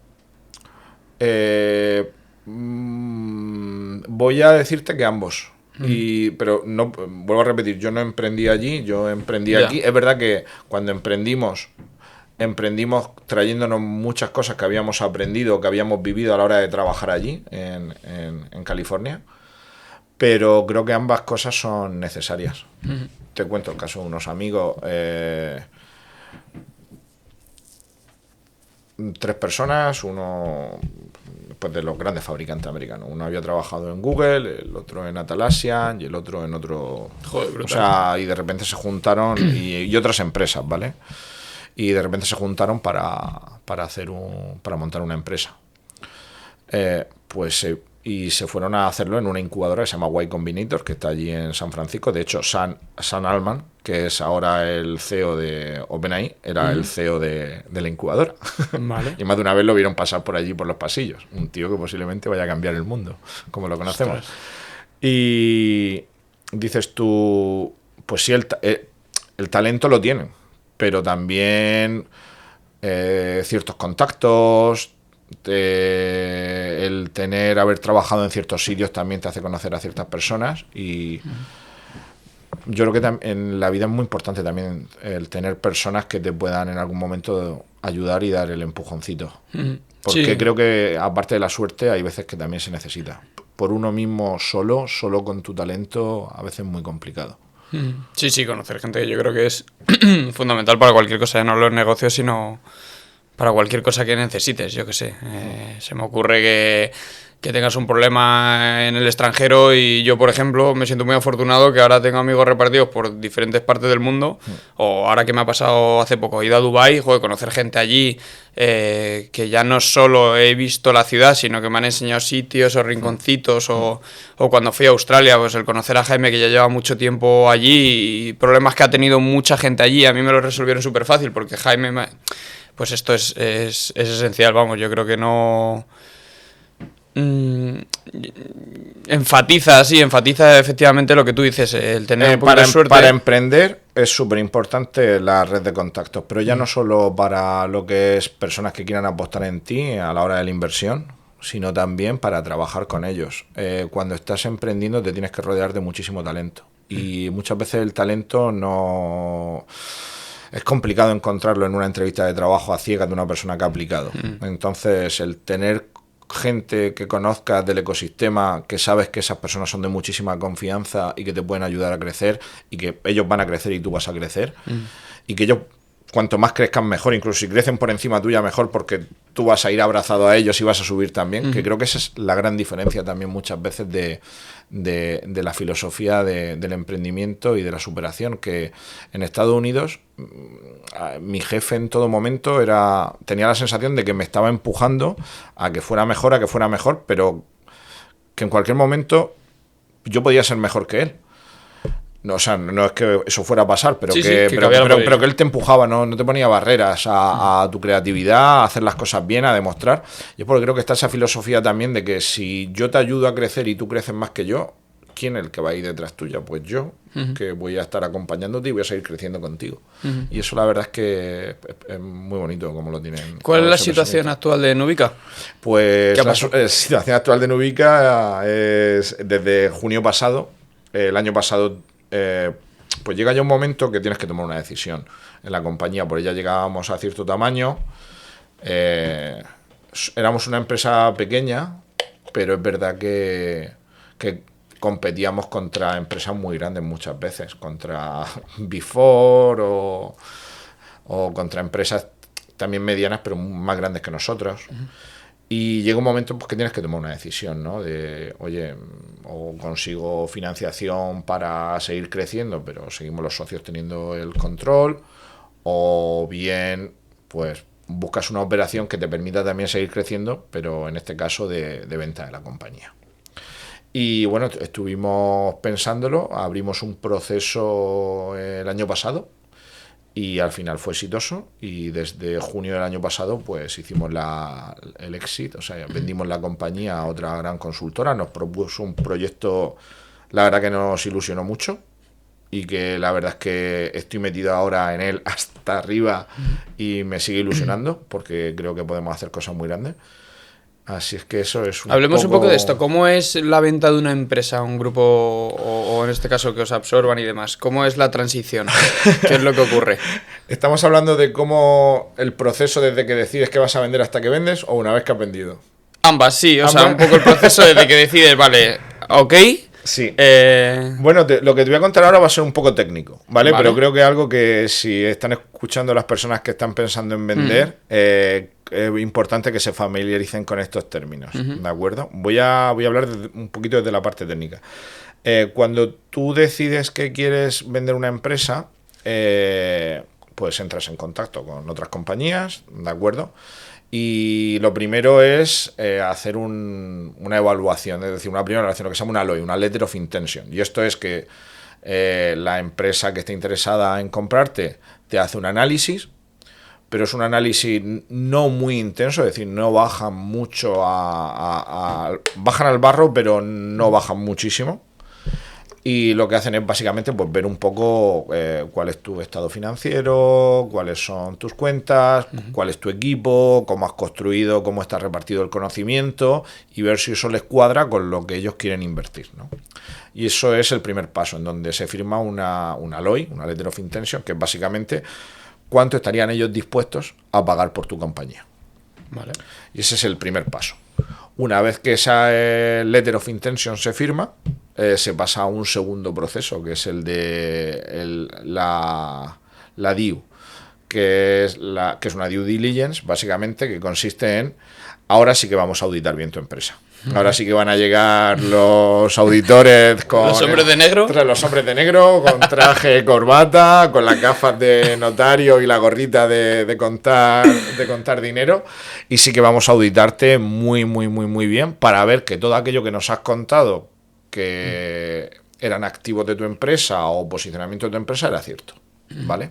Voy a decirte que ambos. Pero no, vuelvo a repetir, yo no emprendí allí, yo emprendí aquí. Es verdad que cuando emprendimos trayéndonos muchas cosas que habíamos aprendido, que habíamos vivido a la hora de trabajar allí, en California, pero creo que ambas cosas son necesarias. Te cuento el caso de unos amigos, 3 personas, uno pues de los grandes fabricantes americanos. Uno había trabajado en Google, el otro en Atlassian y el otro en otro... Joder, brutal. O sea, y de repente se juntaron y otras empresas, ¿vale? Y de repente se juntaron para montar una empresa. Y se fueron a hacerlo en una incubadora que se llama Y Combinator, que está allí en San Francisco. De hecho, Sam Altman, que es ahora el CEO de OpenAI, era el CEO de la incubadora. Vale. Y más de una vez lo vieron pasar por allí, por los pasillos. Un tío que posiblemente vaya a cambiar el mundo, como lo conocemos. Ostras. Y dices tú, pues sí, el talento lo tienen, pero también ciertos contactos, el haber trabajado en ciertos sitios también te hace conocer a ciertas personas y yo creo que en la vida es muy importante también el tener personas que te puedan en algún momento ayudar y dar el empujoncito. Porque creo que aparte de la suerte hay veces que también se necesita. Por uno mismo solo con tu talento, a veces es muy complicado. Sí, conocer gente yo creo que es fundamental para cualquier cosa, ya no los negocios, sino para cualquier cosa que necesites, yo qué sé. Se me ocurre que tengas un problema en el extranjero y yo, por ejemplo, me siento muy afortunado que ahora tengo amigos repartidos por diferentes partes del mundo, o ahora que me ha pasado hace poco, he ido a Dubái, conocer gente allí, que ya no solo he visto la ciudad, sino que me han enseñado sitios o rinconcitos, o cuando fui a Australia, pues el conocer a Jaime, que ya lleva mucho tiempo allí, y problemas que ha tenido mucha gente allí, a mí me lo resolvieron súper fácil, porque Jaime, pues esto es esencial, vamos, yo creo que no mm, enfatiza efectivamente lo que tú dices, el tener un poco de suerte. Para emprender es súper importante la red de contactos, pero ya no solo para lo que es personas que quieran apostar en ti a la hora de la inversión, sino también para trabajar con ellos. Cuando estás emprendiendo te tienes que rodear de muchísimo talento y muchas veces el talento no... Es complicado encontrarlo en una entrevista de trabajo a ciegas de una persona que ha aplicado. Entonces, el tener gente que conozcas del ecosistema, que sabes que esas personas son de muchísima confianza y que te pueden ayudar a crecer y que ellos van a crecer y tú vas a crecer y que ellos cuanto más crezcan mejor, incluso si crecen por encima tuya mejor porque tú vas a ir abrazado a ellos y vas a subir también, que creo que esa es la gran diferencia también muchas veces de la filosofía del emprendimiento y de la superación, que en Estados Unidos mi jefe en todo momento tenía la sensación de que me estaba empujando a que fuera mejor, pero que en cualquier momento yo podía ser mejor que él. No, o sea, no es que eso fuera a pasar, pero que él te empujaba, no te ponía barreras a tu creatividad, a hacer las cosas bien, a demostrar. Y es porque creo que está esa filosofía también de que si yo te ayudo a crecer y tú creces más que yo, ¿quién es el que va a ir detrás tuya? Pues yo, que voy a estar acompañándote y voy a seguir creciendo contigo. Y eso la verdad es que es muy bonito como lo tienen. ¿Cuál es la situación actual de Nubica? Pues la situación actual de Nubica es desde junio pasado, el año pasado. Pues llega ya un momento que tienes que tomar una decisión en la compañía, porque ya llegábamos a cierto tamaño, éramos una empresa pequeña, pero es verdad que competíamos contra empresas muy grandes muchas veces, contra Big Four o contra empresas también medianas, pero más grandes que nosotros. Y llega un momento pues, que tienes que tomar una decisión, ¿no? De, oye, o consigo financiación para seguir creciendo, pero seguimos los socios teniendo el control, o bien, pues, buscas una operación que te permita también seguir creciendo, pero en este caso de venta de la compañía. Y bueno, estuvimos pensándolo, abrimos un proceso el año pasado, y al final fue exitoso y desde junio del año pasado pues hicimos el exit, o sea, vendimos la compañía a otra gran consultora, nos propuso un proyecto, la verdad que nos ilusionó mucho y que la verdad es que estoy metido ahora en él hasta arriba y me sigue ilusionando porque creo que podemos hacer cosas muy grandes. Así es que eso es Hablemos un poco de esto. ¿Cómo es la venta de una empresa, un grupo, o en este caso que os absorban y demás? ¿Cómo es la transición? ¿Qué es lo que ocurre? ¿Estamos hablando de cómo el proceso desde que decides que vas a vender hasta que vendes o una vez que has vendido? Ambas, sí. O sea, un poco el proceso desde que decides, vale, ok. Sí. Bueno, lo que te voy a contar ahora va a ser un poco técnico, ¿vale? Pero creo que es algo que si están escuchando las personas que están pensando en vender, es importante que se familiaricen con estos términos, ¿de acuerdo? Voy a hablar un poquito desde la parte técnica. Cuando tú decides que quieres vender una empresa, pues entras en contacto con otras compañías, ¿de acuerdo? Y lo primero es hacer una evaluación, es decir, una primera evaluación, lo que se llama una LOI, una Letter of Intention. Y esto es que la empresa que esté interesada en comprarte te hace un análisis, pero es un análisis no muy intenso, es decir, no bajan mucho bajan al barro, pero no bajan muchísimo. Y lo que hacen es básicamente pues, ver un poco cuál es tu estado financiero, cuáles son tus cuentas, cuál es tu equipo, cómo has construido, cómo está repartido el conocimiento y ver si eso les cuadra con lo que ellos quieren invertir, ¿no? Y eso es el primer paso, en donde se firma una LOI, una Letter of Intention, que es básicamente cuánto estarían ellos dispuestos a pagar por tu compañía. Vale. Y ese es el primer paso. Una vez que esa Letter of Intention se firma, se pasa a un segundo proceso, que es el de la DIU, que es una due diligence, básicamente, que consiste en, ahora sí que vamos a auditar bien tu empresa. Ahora sí que van a llegar los auditores con... ¿Los hombres de negro? Los hombres de negro, con traje, corbata, con las gafas de notario y la gorrita de contar dinero. Y sí que vamos a auditarte muy, muy, muy, muy bien para ver que todo aquello que nos has contado que eran activos de tu empresa o posicionamiento de tu empresa era cierto. ¿vale?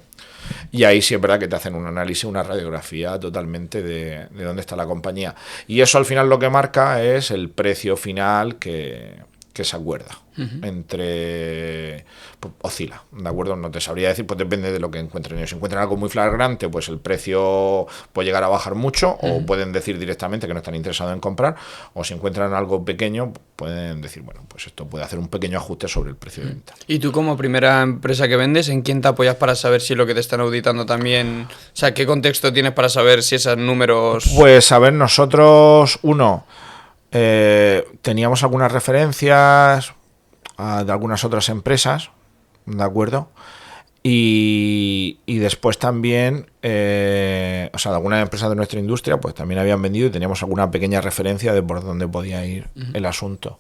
Y ahí sí es verdad que te hacen un análisis, una radiografía totalmente de dónde está la compañía. Y eso al final lo que marca es el precio final que se acuerda. Entre pues, oscila, ¿de acuerdo? No te sabría decir, pues depende de lo que encuentren ellos. Si encuentran algo muy flagrante, pues el precio puede llegar a bajar mucho, o pueden decir directamente que no están interesados en comprar, o si encuentran algo pequeño, pueden decir, bueno, pues esto puede hacer un pequeño ajuste sobre el precio de venta. ¿Y tú como primera empresa que vendes, en quién te apoyas para saber si lo que te están auditando también... O sea, ¿qué contexto tienes para saber si esos números... Pues a ver, nosotros, teníamos algunas referencias de algunas otras empresas, ¿de acuerdo? Y después también, o sea, de algunas empresas de nuestra industria, pues también habían vendido y teníamos alguna pequeña referencia de por dónde podía ir el asunto.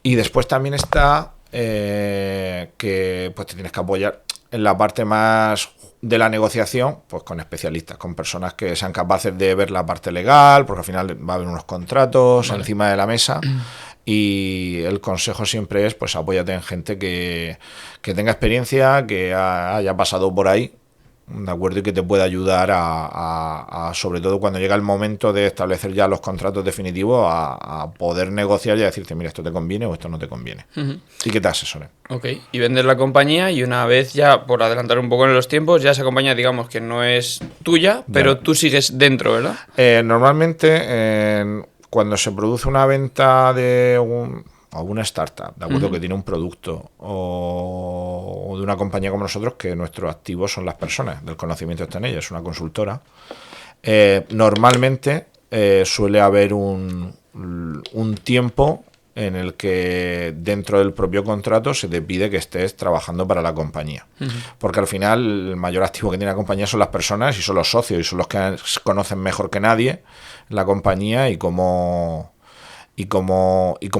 Y después también está que pues te tienes que apoyar en la parte más de la negociación, pues con especialistas, con personas que sean capaces de ver la parte legal, porque al final va a haber unos contratos encima de la mesa. Y el consejo siempre es, pues apóyate en gente que tenga experiencia, que haya pasado por ahí, ¿de acuerdo? Y que te pueda ayudar sobre todo cuando llega el momento de establecer ya los contratos definitivos, a poder negociar y a decirte, mira, esto te conviene o esto no te conviene. Y que te asesoren. Ok, y vendes la compañía y una vez ya, por adelantar un poco en los tiempos, ya esa compañía digamos que no es tuya, pero tú sigues dentro, ¿verdad? Normalmente, cuando se produce una venta de una startup, ¿de acuerdo? Que tiene un producto, o de una compañía como nosotros, que nuestros activos son las personas, del conocimiento está en ella, es una consultora. Normalmente suele haber un tiempo en el que dentro del propio contrato se te pide que estés trabajando para la compañía. Porque al final el mayor activo que tiene la compañía son las personas y son los socios, y son los que conocen mejor que nadie la compañía y cómo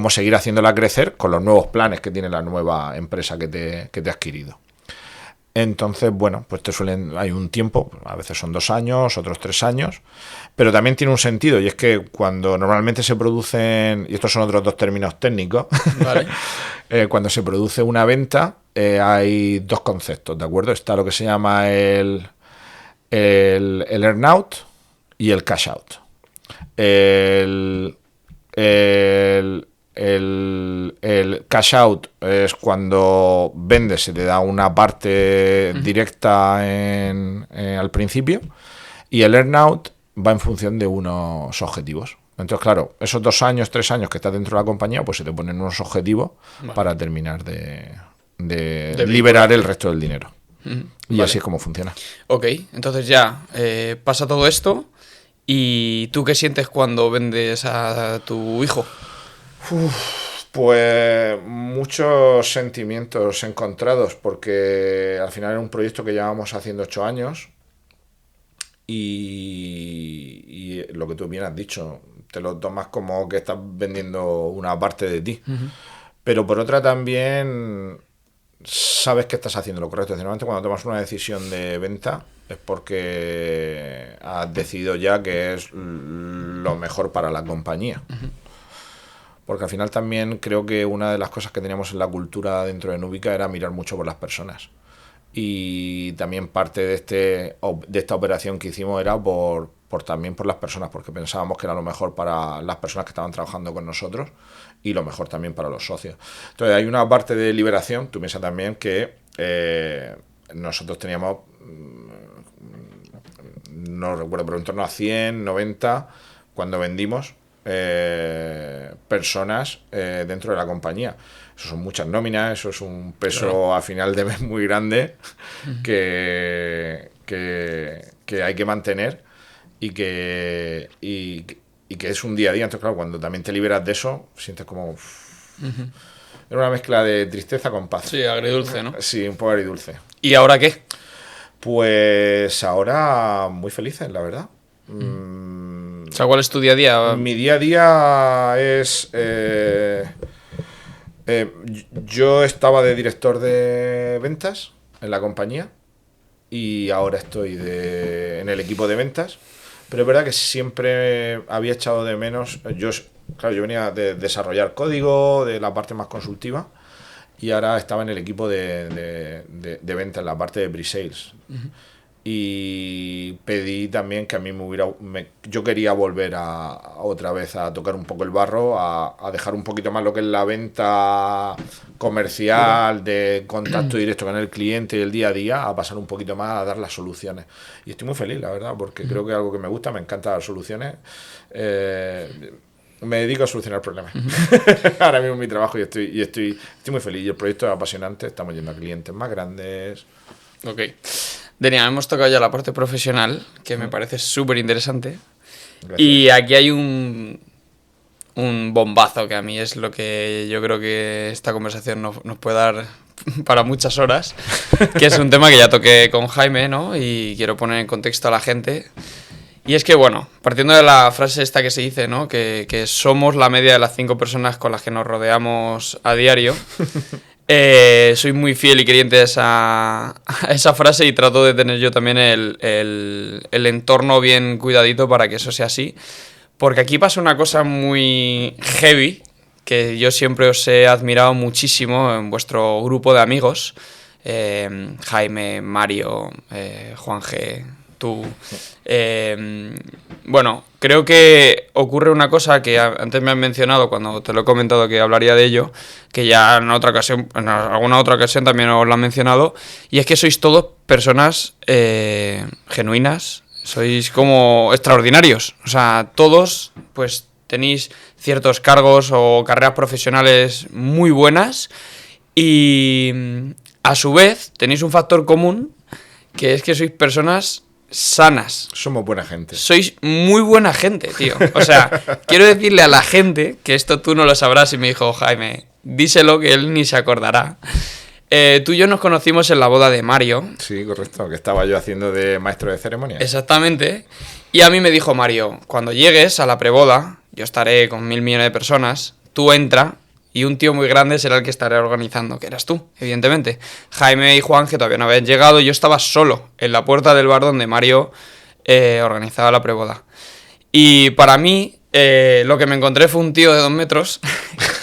seguir haciéndola crecer con los nuevos planes que tiene la nueva empresa que te ha adquirido. Entonces, bueno, pues hay un tiempo, a veces son 2 años, otros 3 años, pero también tiene un sentido, y es que cuando normalmente se producen, y estos son otros 2 términos técnicos, Vale. Cuando se produce una venta, hay 2 conceptos, ¿de acuerdo? Está lo que se llama el earn-out y el cash-out. El cash out es cuando vendes, se te da una parte directa al principio, y el earn-out va en función de unos objetivos. Entonces, claro, esos 2 años, 3 años que estás dentro de la compañía, pues se te ponen unos objetivos para terminar de liberar el resto del dinero. Y así es como funciona. Ok, entonces ya pasa todo esto. ¿Y tú qué sientes cuando vendes a tu hijo? Pues muchos sentimientos encontrados, porque al final era un proyecto que llevábamos haciendo 8 años, y lo que tú bien has dicho, te lo tomas como que estás vendiendo una parte de ti. Pero por otra también sabes que estás haciendo lo correcto. Normalmente cuando tomas una decisión de venta es porque has decidido ya que es lo mejor para la compañía. Porque al final también creo que una de las cosas que teníamos en la cultura dentro de Núbica era mirar mucho por las personas. Y también parte de esta operación que hicimos era también por las personas, porque pensábamos que era lo mejor para las personas que estaban trabajando con nosotros y lo mejor también para los socios. Entonces hay una parte de liberación. Tú piensas también que nosotros teníamos, no recuerdo, pero en torno a 100, 90 cuando vendimos, personas dentro de la compañía. Eso son muchas nóminas, eso es un peso a final de mes muy grande que hay que mantener, y que es un día a día. Entonces, claro, cuando también te liberas de eso, sientes como... Era una mezcla de tristeza con paz. Sí, agridulce, ¿no? Sí, un poco agridulce. ¿Y ahora qué? Pues ahora muy felices, la verdad. O sea, ¿cuál es tu día a día? Mi día a día es... yo estaba de director de ventas en la compañía, y ahora estoy en el equipo de ventas. Pero es verdad que siempre había echado de menos... Yo venía de desarrollar código, de la parte más consultiva, y ahora estaba en el equipo de venta, en la parte de pre-sales. Y pedí también que a mí yo quería volver otra vez a tocar un poco el barro, a dejar un poquito más lo que es la venta comercial, de contacto directo con el cliente y el día a día, a pasar un poquito más a dar las soluciones. Y estoy muy feliz, la verdad, porque creo que es algo que me gusta, me encantan las soluciones. Me dedico a solucionar problemas. Ahora mismo mi trabajo y estoy muy feliz. Y el proyecto es apasionante, estamos yendo a clientes más grandes. Ok. Denia, hemos tocado ya la parte profesional, que me parece súper interesante. Gracias. Y aquí hay un bombazo que a mí es lo que yo creo que esta conversación nos puede dar para muchas horas, que es un tema que ya toqué con Jaime, ¿no? Y quiero poner en contexto a la gente. Y es que, bueno, partiendo de la frase esta que se dice, ¿no? Que somos la media de las 5 personas con las que nos rodeamos a diario. Soy muy fiel y creyente a esa frase y trato de tener yo también el entorno bien cuidadito para que eso sea así. Porque aquí pasa una cosa muy heavy, que yo siempre os he admirado muchísimo en vuestro grupo de amigos. Jaime, Mario, Juan G, tú. Bueno, creo que ocurre una cosa que antes me han mencionado cuando te lo he comentado que hablaría de ello, que ya en otra ocasión, en alguna otra ocasión también os lo han mencionado, y es que sois todos personas genuinas, sois como extraordinarios. O sea, todos pues tenéis ciertos cargos o carreras profesionales muy buenas y a su vez tenéis un factor común, que es que sois personas sanas. Somos buena gente. Sois muy buena gente, tío. O sea, quiero decirle a la gente, que esto tú no lo sabrás, y me dijo Jaime, díselo que él ni se acordará. Tú y yo nos conocimos en la boda de Mario. Sí, correcto, que estaba yo haciendo de maestro de ceremonia. Exactamente. Y a mí me dijo Mario, cuando llegues a la preboda, yo estaré con 1.000 millones de personas, tú entra y un tío muy grande será el que estará organizando, que eras tú, evidentemente. Jaime y Juan, que todavía no habían llegado, yo estaba solo en la puerta del bar donde Mario organizaba la preboda. Y para mí, lo que me encontré fue un tío de 2 metros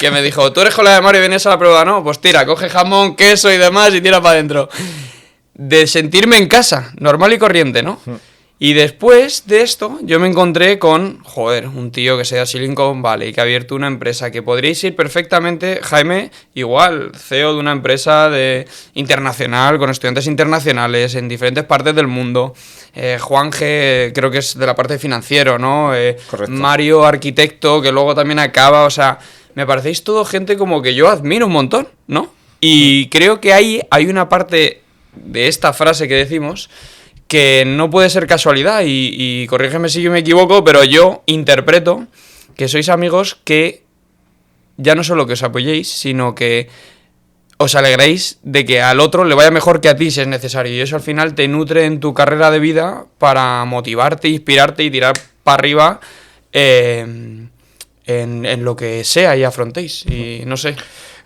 que me dijo, ¿tú eres colega de Mario y vienes a la preboda? No, pues tira, coge jamón, queso y demás y tira para adentro. De sentirme en casa, normal y corriente, ¿no? Y después de esto, yo me encontré con, un tío que sea Silicon Valley, que ha abierto una empresa, que podríais ir perfectamente, Jaime, igual, CEO de una empresa internacional, con estudiantes internacionales en diferentes partes del mundo. Juan G, creo que es de la parte de financiero, ¿no? Correcto. Mario, arquitecto, que luego también acaba, o sea, me parecéis todo gente como que yo admiro un montón, ¿no? Y creo que ahí hay una parte de esta frase que decimos que no puede ser casualidad y corrígeme si yo me equivoco, pero yo interpreto que sois amigos que ya no solo que os apoyéis, sino que os alegréis de que al otro le vaya mejor que a ti si es necesario. Y eso al final te nutre en tu carrera de vida para motivarte, inspirarte y tirar para arriba en lo que sea y afrontéis. Y no sé.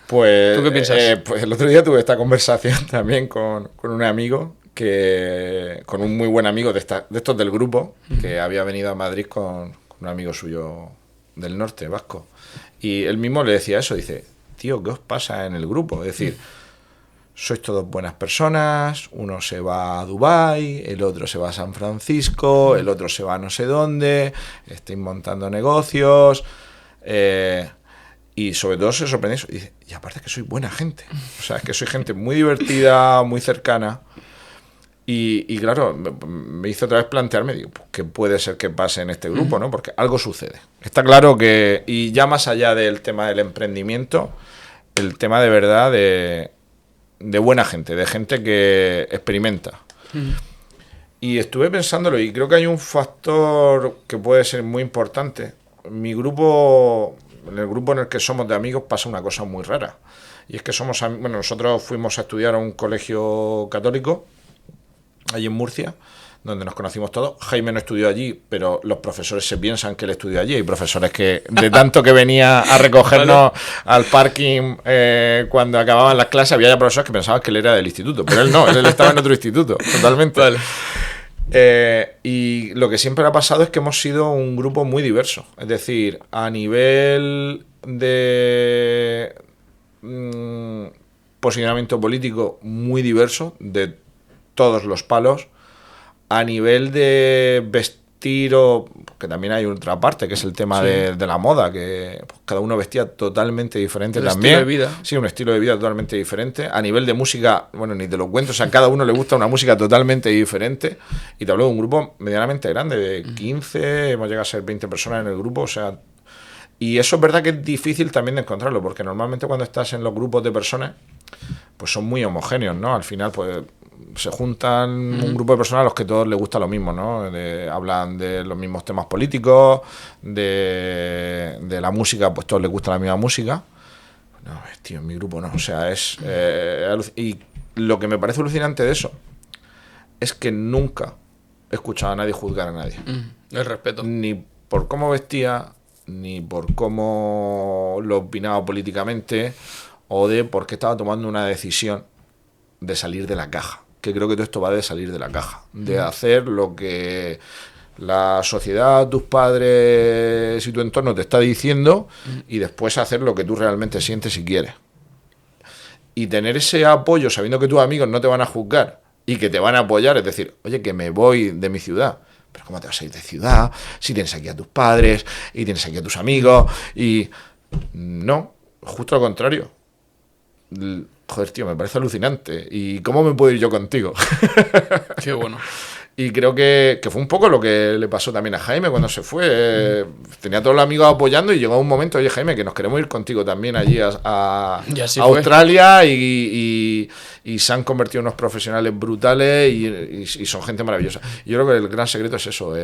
Pues, ¿tú qué piensas? Pues el otro día tuve esta conversación también con un amigo, con un muy buen amigo de estos del grupo, que había venido a Madrid con un amigo suyo del norte, vasco. Y él mismo le decía eso, dice, tío, ¿qué os pasa en el grupo? Es decir, sois todos buenas personas, uno se va a Dubái, el otro se va a San Francisco, el otro se va a no sé dónde, estáis montando negocios, y sobre todo se sorprende eso. Y dice, y aparte que soy buena gente. O sea, es que soy gente muy divertida, muy cercana. Y claro, me hizo otra vez plantearme, digo, pues, ¿qué puede ser que pase en este grupo, no? Porque algo sucede. Está claro que, y ya más allá del tema del emprendimiento, el tema de verdad de buena gente, de gente que experimenta. Y estuve pensándolo y creo que hay un factor que puede ser muy importante. En el grupo en el que somos de amigos pasa una cosa muy rara. Y es que nosotros fuimos a estudiar a un colegio católico allí en Murcia, donde nos conocimos todos. Jaime no estudió allí, pero los profesores se piensan que él estudió allí. Hay profesores que, de tanto que venía a recogernos al parking cuando acababan las clases, había ya profesores que pensaban que él era del instituto, pero él no, él estaba en otro instituto, totalmente. Vale. Y lo que siempre ha pasado es que hemos sido un grupo muy diverso. Es decir, a nivel de posicionamiento político muy diverso, de todos los palos. A nivel de vestir, que también hay otra parte, que es el tema de la moda, que pues, cada uno vestía totalmente diferente también. Estilo de vida. Sí, un estilo de vida totalmente diferente. A nivel de música, bueno, ni te lo cuento, o sea, a cada uno le gusta una música totalmente diferente. Y te hablo de un grupo medianamente grande, de 15, hemos llegado a ser 20 personas en el grupo, o sea... Y eso es verdad que es difícil también de encontrarlo, porque normalmente cuando estás en los grupos de personas, pues son muy homogéneos, ¿no? Al final, pues se juntan un grupo de personas a los que todos les gusta lo mismo, ¿no? Hablan de los mismos temas políticos, de la música, pues todos les gusta la misma música. No, tío, en mi grupo no, o sea, y lo que me parece alucinante de eso es que nunca he escuchado a nadie juzgar a nadie. El respeto. Ni por cómo vestía, ni por cómo lo opinaba políticamente, o de por qué estaba tomando una decisión de salir de la caja. Que creo que todo esto va de salir de la caja, de hacer lo que la sociedad, tus padres y tu entorno te está diciendo, y después hacer lo que tú realmente sientes y quieres. Y tener ese apoyo sabiendo que tus amigos no te van a juzgar y que te van a apoyar, es decir, oye, que me voy de mi ciudad. Pero ¿cómo te vas a ir de ciudad si tienes aquí a tus padres y tienes aquí a tus amigos? Y no, justo lo contrario. Joder, tío, me parece alucinante. ¿Y cómo me puedo ir yo contigo? Qué bueno. Y creo que fue un poco lo que le pasó también a Jaime cuando se fue. Tenía a todos los amigos apoyando y llegó un momento, oye, Jaime, que nos queremos ir contigo también allí a Australia y se han convertido en unos profesionales brutales y son gente maravillosa. Y yo creo que el gran secreto es eso.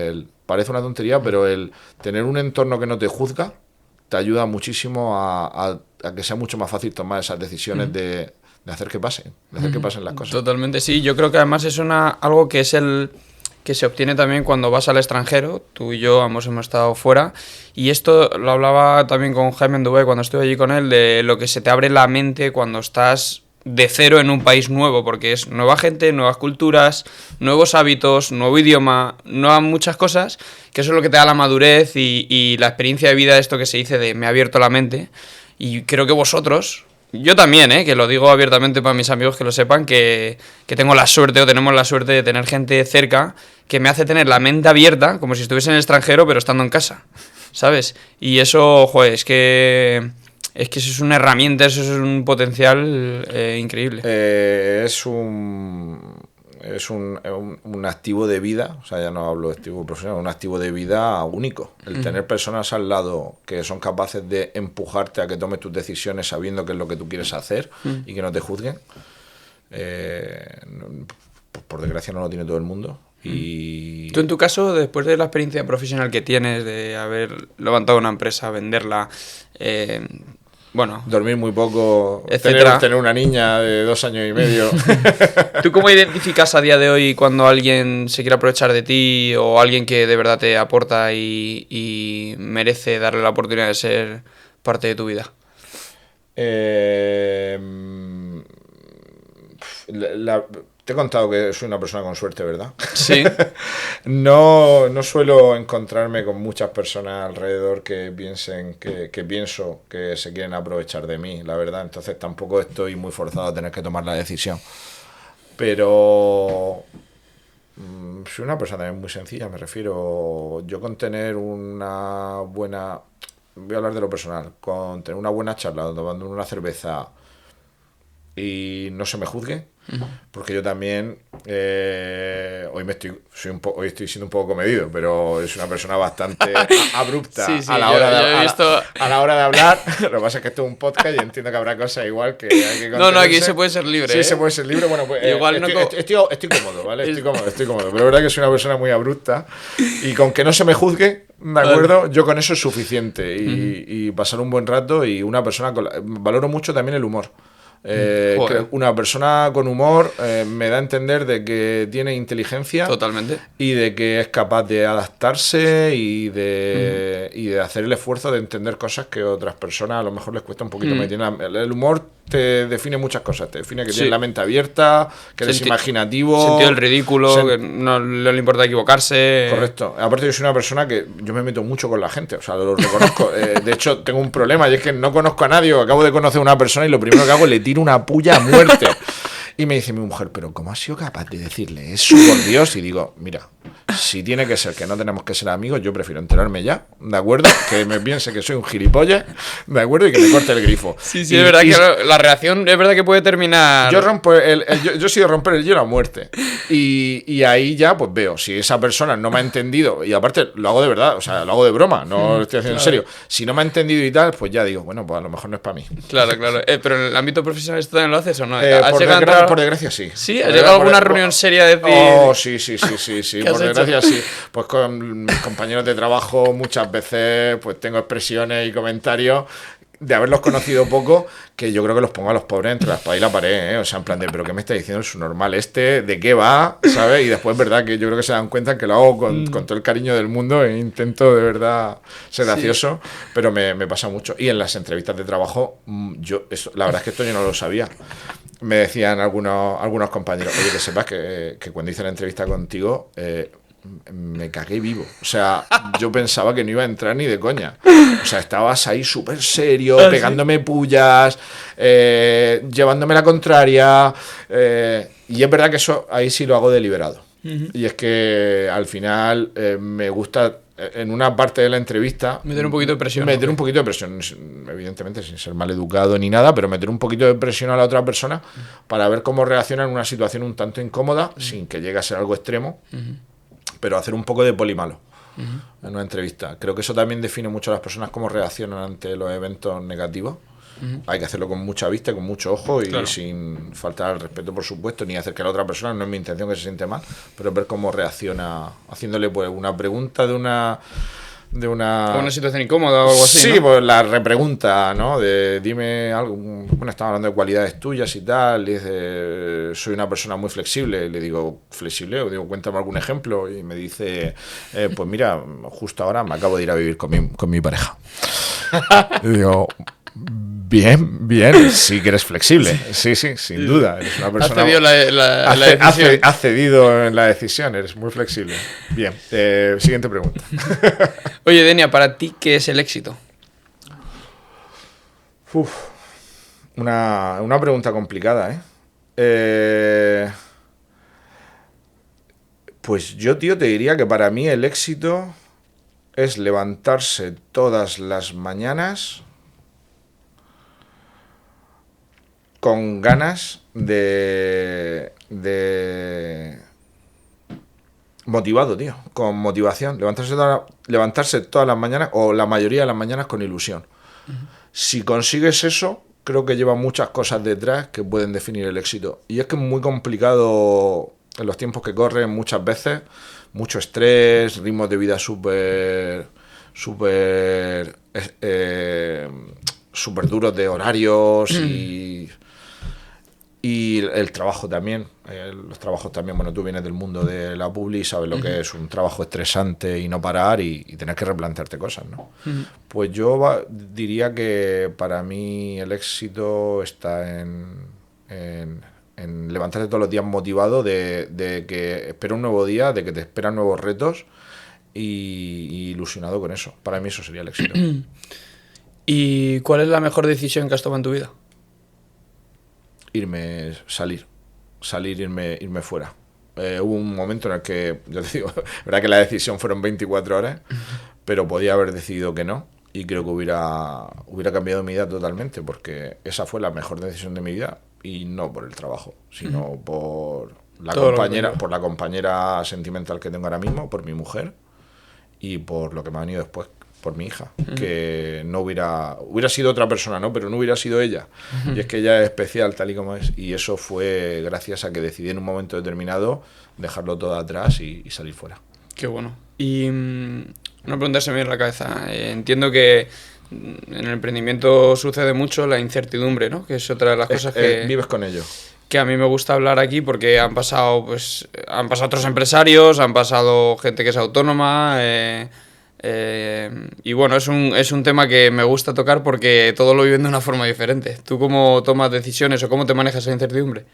Parece una tontería, pero el tener un entorno que no te juzga te ayuda muchísimo a que sea mucho más fácil tomar esas decisiones de hacer que pasen, las cosas. Totalmente, sí. Yo creo que además es algo que es que se obtiene también cuando vas al extranjero. Tú y yo ambos hemos estado fuera. Y esto lo hablaba también con Jaime en Dubái cuando estuve allí con él, de lo que se te abre la mente cuando estás de cero en un país nuevo, porque es nueva gente, nuevas culturas, nuevos hábitos, nuevo idioma, nuevas muchas cosas, que eso es lo que te da la madurez y la experiencia de vida, esto que se dice de me ha abierto la mente. Y creo que vosotros, yo también, que lo digo abiertamente para mis amigos que lo sepan, que tengo la suerte o tenemos la suerte de tener gente cerca que me hace tener la mente abierta, como si estuviese en el extranjero, pero estando en casa, ¿sabes? Y eso, joder, es que eso es una herramienta, eso es un potencial increíble. Es un activo de vida, o sea, ya no hablo de activo profesional, un activo de vida único. El tener personas al lado que son capaces de empujarte a que tomes tus decisiones sabiendo qué es lo que tú quieres hacer y que no te juzguen, por desgracia no lo tiene todo el mundo. Y tú en tu caso, después de la experiencia profesional que tienes, de haber levantado una empresa, venderla, bueno, dormir muy poco, tener una niña de 2 años y medio. ¿Tú cómo identificas a día de hoy cuando alguien se quiere aprovechar de ti o alguien que de verdad te aporta y merece darle la oportunidad de ser parte de tu vida? Te he contado que soy una persona con suerte, ¿verdad? Sí. No suelo encontrarme con muchas personas alrededor que piensen que pienso que se quieren aprovechar de mí, la verdad. Entonces tampoco estoy muy forzado a tener que tomar la decisión. Pero soy una persona también muy sencilla, me refiero. Yo con tener una buena... Voy a hablar de lo personal. Con tener una buena charla, tomando una cerveza y no se me juzgue, porque yo también hoy estoy siendo un poco comedido, pero es una persona bastante abrupta a la hora de hablar. Lo que pasa es que esto es un podcast y entiendo que habrá cosas igual que hay que contenerse. No, aquí se puede ser libre. Sí, se puede ser libre. Bueno, pues igual estoy cómodo, ¿vale? Estoy cómodo. Pero es verdad que soy una persona muy abrupta y con que no se me juzgue, ¿de acuerdo? Yo con eso es suficiente y pasar un buen rato y una persona valoro mucho también el humor. Una persona con humor me da a entender de que tiene inteligencia. Totalmente. Y de que es capaz de adaptarse y de hacer el esfuerzo de entender cosas que a otras personas a lo mejor les cuesta un poquito más. El humor te define muchas cosas. Te define que tienes la mente abierta, que eres imaginativo, sentido del ridículo, que no le importa equivocarse. Correcto. Aparte yo soy una persona que yo me meto mucho con la gente, o sea, lo reconozco. De hecho tengo un problema y es que no conozco a nadie. Acabo de conocer a una persona y lo primero que hago es le tiro tiro una puya a muerte. Y me dice mi mujer, pero ¿cómo has sido capaz de decirle eso, por Dios? Y digo, mira, si tiene que ser que no tenemos que ser amigos, yo prefiero enterarme ya, ¿de acuerdo? Que me piense que soy un gilipollas, ¿de acuerdo? Y que me corte el grifo. Sí, es verdad que la reacción es verdad que puede terminar... Yo rompo yo he sido romper el hielo a muerte. Y ahí ya pues veo, si esa persona no me ha entendido, y aparte lo hago de verdad, o sea, lo hago de broma, no lo estoy haciendo en serio. Si no me ha entendido y tal, pues ya digo, bueno, pues a lo mejor no es para mí. Claro. Pero en el ámbito profesional esto también lo haces, ¿o no? Por desgracia sí. ¿Sí? ¿Has llegado a alguna reunión seria de decir...? Oh, sí. Por desgracia sí. Pues con mis compañeros de trabajo muchas veces pues tengo expresiones y comentarios de haberlos conocido poco, que yo creo que los pongo a los pobres entre la espada y la pared, ¿eh? O sea, en plan de, ¿pero qué me está diciendo el subnormal este? ¿De qué va? ¿Sabes? Y después, ¿verdad? Que yo creo que se dan cuenta que lo hago con todo el cariño del mundo e intento de verdad ser gracioso, pero me pasa mucho. Y en las entrevistas de trabajo, la verdad es que esto yo no lo sabía. Me decían algunos compañeros, oye, que sepas que cuando hice la entrevista contigo... me cagué vivo. O sea, yo pensaba que no iba a entrar ni de coña. O sea, estabas ahí súper serio, pegándome pullas, llevándome la contraria. Y es verdad que eso ahí sí lo hago deliberado. Y es que al final me gusta, en una parte de la entrevista... Meter un poquito de presión. Meter un poquito de presión, evidentemente sin ser mal educado ni nada, pero meter un poquito de presión a la otra persona para ver cómo reacciona en una situación un tanto incómoda, sin que llegue a ser algo extremo. Pero hacer un poco de polimalo en una entrevista. Creo que eso también define mucho a las personas cómo reaccionan ante los eventos negativos. Hay que hacerlo con mucha vista, con mucho ojo y sin faltar al respeto, por supuesto, ni hacer que la otra persona, no es mi intención que se siente mal, pero ver cómo reacciona haciéndole pues una pregunta de una situación incómoda o algo así, sí, ¿no? Pues la repregunta, ¿no? De dime algo. Bueno, estamos hablando de cualidades tuyas y tal. Y dice, soy una persona muy flexible. Y le digo, ¿flexible? O digo, cuéntame algún ejemplo. Y me dice, pues mira, justo ahora me acabo de ir a vivir con mi pareja. Y digo, bien, sí que eres flexible. Sí, sin duda. Eres una persona. Has cedido la decisión. Has cedido en la decisión, eres muy flexible. Bien, siguiente pregunta. Oye, Denia, ¿para ti qué es el éxito? Una pregunta complicada, ¿eh? Pues yo, tío, te diría que para mí el éxito es levantarse todas las mañanas con ganas de motivado, tío, con motivación, levantarse todas las mañanas o la mayoría de las mañanas con ilusión. Si consigues eso, creo que lleva muchas cosas detrás que pueden definir el éxito. Y es que es muy complicado en los tiempos que corren muchas veces, mucho estrés, ritmos de vida súper duros de horarios y el trabajo también. Los trabajos también, bueno, tú vienes del mundo de la publi, sabes lo que es un trabajo estresante y no parar y tener que replantearte cosas, ¿no? Pues yo diría que para mí el éxito está en levantarte todos los días motivado de que espera un nuevo día, de que te esperan nuevos retos y ilusionado con eso. Para mí eso sería el éxito. ¿Y cuál es la mejor decisión que has tomado en tu vida? Irme fuera. Hubo un momento en el que, yo te digo, verdad que la decisión fueron 24 horas, pero podía haber decidido que no, y creo que hubiera cambiado mi vida totalmente, porque esa fue la mejor decisión de mi vida, y no por el trabajo, sino por la compañera sentimental que tengo ahora mismo, por mi mujer, y por lo que me ha venido después, por mi hija, que no hubiera sido otra persona, ¿no? Pero no hubiera sido ella. Y es que ella es especial tal y como es. Y eso fue gracias a que decidí en un momento determinado dejarlo todo atrás y salir fuera. Qué bueno. Y una pregunta se me viene a la cabeza. Entiendo que en el emprendimiento sucede mucho la incertidumbre, ¿no? Que es otra de las cosas que... vives con ello. Que a mí me gusta hablar aquí porque han pasado otros empresarios, han pasado gente que es autónoma... y bueno, es un tema que me gusta tocar porque todos lo viven de una forma diferente. ¿Tú cómo tomas decisiones o cómo te manejas esa incertidumbre?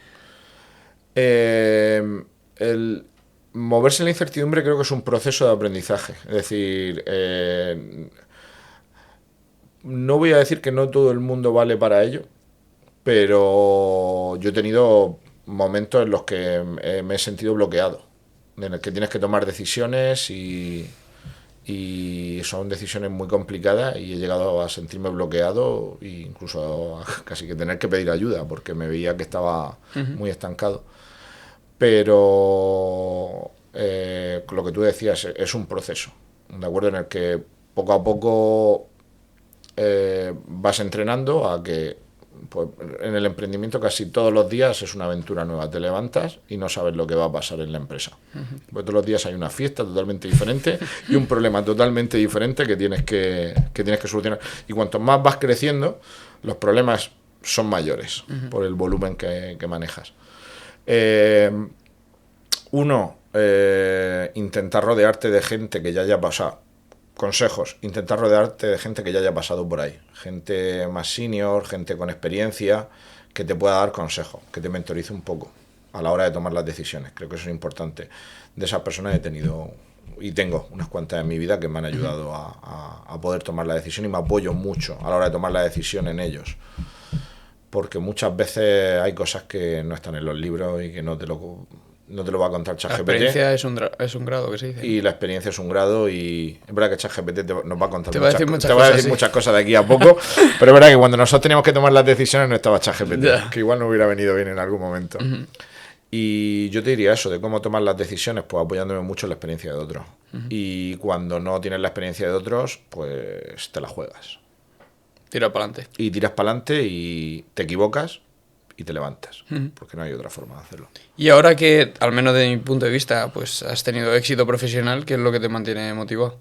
El moverse en la incertidumbre creo que es un proceso de aprendizaje. Es decir, no voy a decir que no todo el mundo vale para ello, pero yo he tenido momentos en los que me he sentido bloqueado, en el que tienes que tomar decisiones y son decisiones muy complicadas y he llegado a sentirme bloqueado e incluso a casi que tener que pedir ayuda porque me veía que estaba muy estancado. Pero lo que tú decías es un proceso, ¿de acuerdo? En el que poco a poco vas entrenando a que pues, en el emprendimiento casi todos los días es una aventura nueva. Te levantas y no sabes lo que va a pasar en la empresa. Pues todos los días hay una fiesta totalmente diferente y un problema totalmente diferente que tienes que solucionar. Y cuanto más vas creciendo, los problemas son mayores por el volumen que manejas. Intentar rodearte de gente que ya haya pasado. Consejos, intentar rodearte de gente que ya haya pasado por ahí. Gente más senior, gente con experiencia, que te pueda dar consejos, que te mentorice un poco a la hora de tomar las decisiones. Creo que eso es importante. De esas personas he tenido y tengo unas cuantas en mi vida que me han ayudado a poder tomar la decisión y me apoyo mucho a la hora de tomar la decisión en ellos. Porque muchas veces hay cosas que no están en los libros y que no te lo va a contar ChatGPT. La experiencia es un grado, que se dice. Y la experiencia es un grado y es verdad que ChatGPT nos va a contar muchas cosas de aquí a poco, pero es verdad que cuando nosotros teníamos que tomar las decisiones no estaba ChatGPT, que igual no hubiera venido bien en algún momento. Y yo te diría eso, de cómo tomar las decisiones, pues apoyándome mucho en la experiencia de otros. Y cuando no tienes la experiencia de otros, pues te la juegas. Tira para adelante. Y tiras para adelante y te equivocas y te levantas, porque no hay otra forma de hacerlo. Y ahora que, al menos de mi punto de vista, pues has tenido éxito profesional, ¿qué es lo que te mantiene motivado?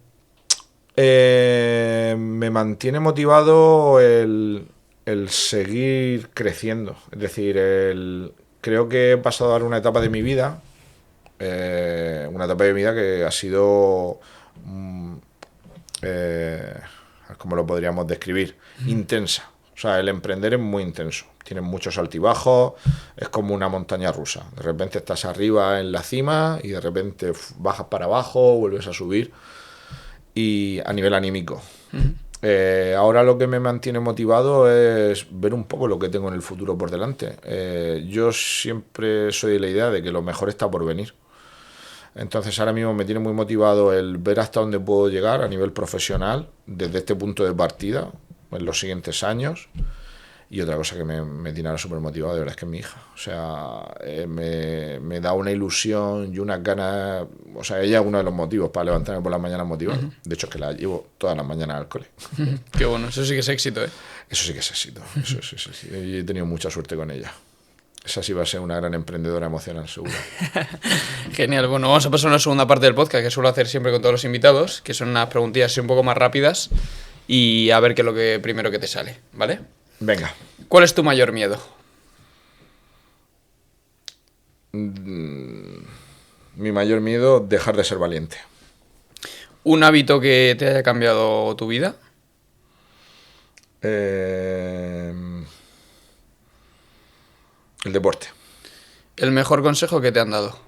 Me mantiene motivado el seguir creciendo. Es decir, creo que he pasado a dar una etapa de mi vida, que ha sido, ¿cómo lo podríamos describir? Intensa. O sea, el emprender es muy intenso. Tienes muchos altibajos, es como una montaña rusa. De repente estás arriba en la cima y de repente bajas para abajo, vuelves a subir. Y a nivel anímico. Ahora lo que me mantiene motivado es ver un poco lo que tengo en el futuro por delante. Yo siempre soy de la idea de que lo mejor está por venir. Entonces ahora mismo me tiene muy motivado el ver hasta dónde puedo llegar a nivel profesional desde este punto de partida en los siguientes años. Y otra cosa que me tiene ahora súper motivado, de verdad, es que es mi hija. O sea, me da una ilusión y unas ganas. O sea, ella es uno de los motivos para levantarme por las mañanas motivado. De hecho, es que la llevo todas las mañanas al cole. Qué bueno, eso sí que es éxito, ¿eh? Eso sí que es éxito. Eso sí. Y he tenido mucha suerte con ella. Esa sí va a ser una gran emprendedora emocional, seguro. Genial. Bueno, vamos a pasar a una segunda parte del podcast que suelo hacer siempre con todos los invitados, que son unas preguntillas así un poco más rápidas y a ver qué es lo que primero que te sale, ¿vale? Venga. ¿Cuál es tu mayor miedo? Mi mayor miedo, dejar de ser valiente. ¿Un hábito que te haya cambiado tu vida? El deporte. ¿El mejor consejo que te han dado?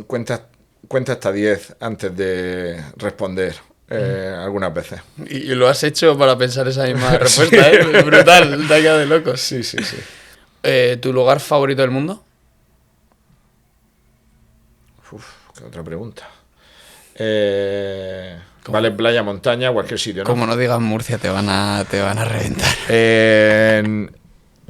Cuenta hasta 10 antes de responder algunas veces. Y lo has hecho para pensar esa misma respuesta, sí. ¿Eh? Brutal, te ha quedado de locos. Sí. ¿Tu lugar favorito del mundo? Qué otra pregunta. Vale, playa, montaña, cualquier sitio, ¿no? Como no digas Murcia, te van a reventar.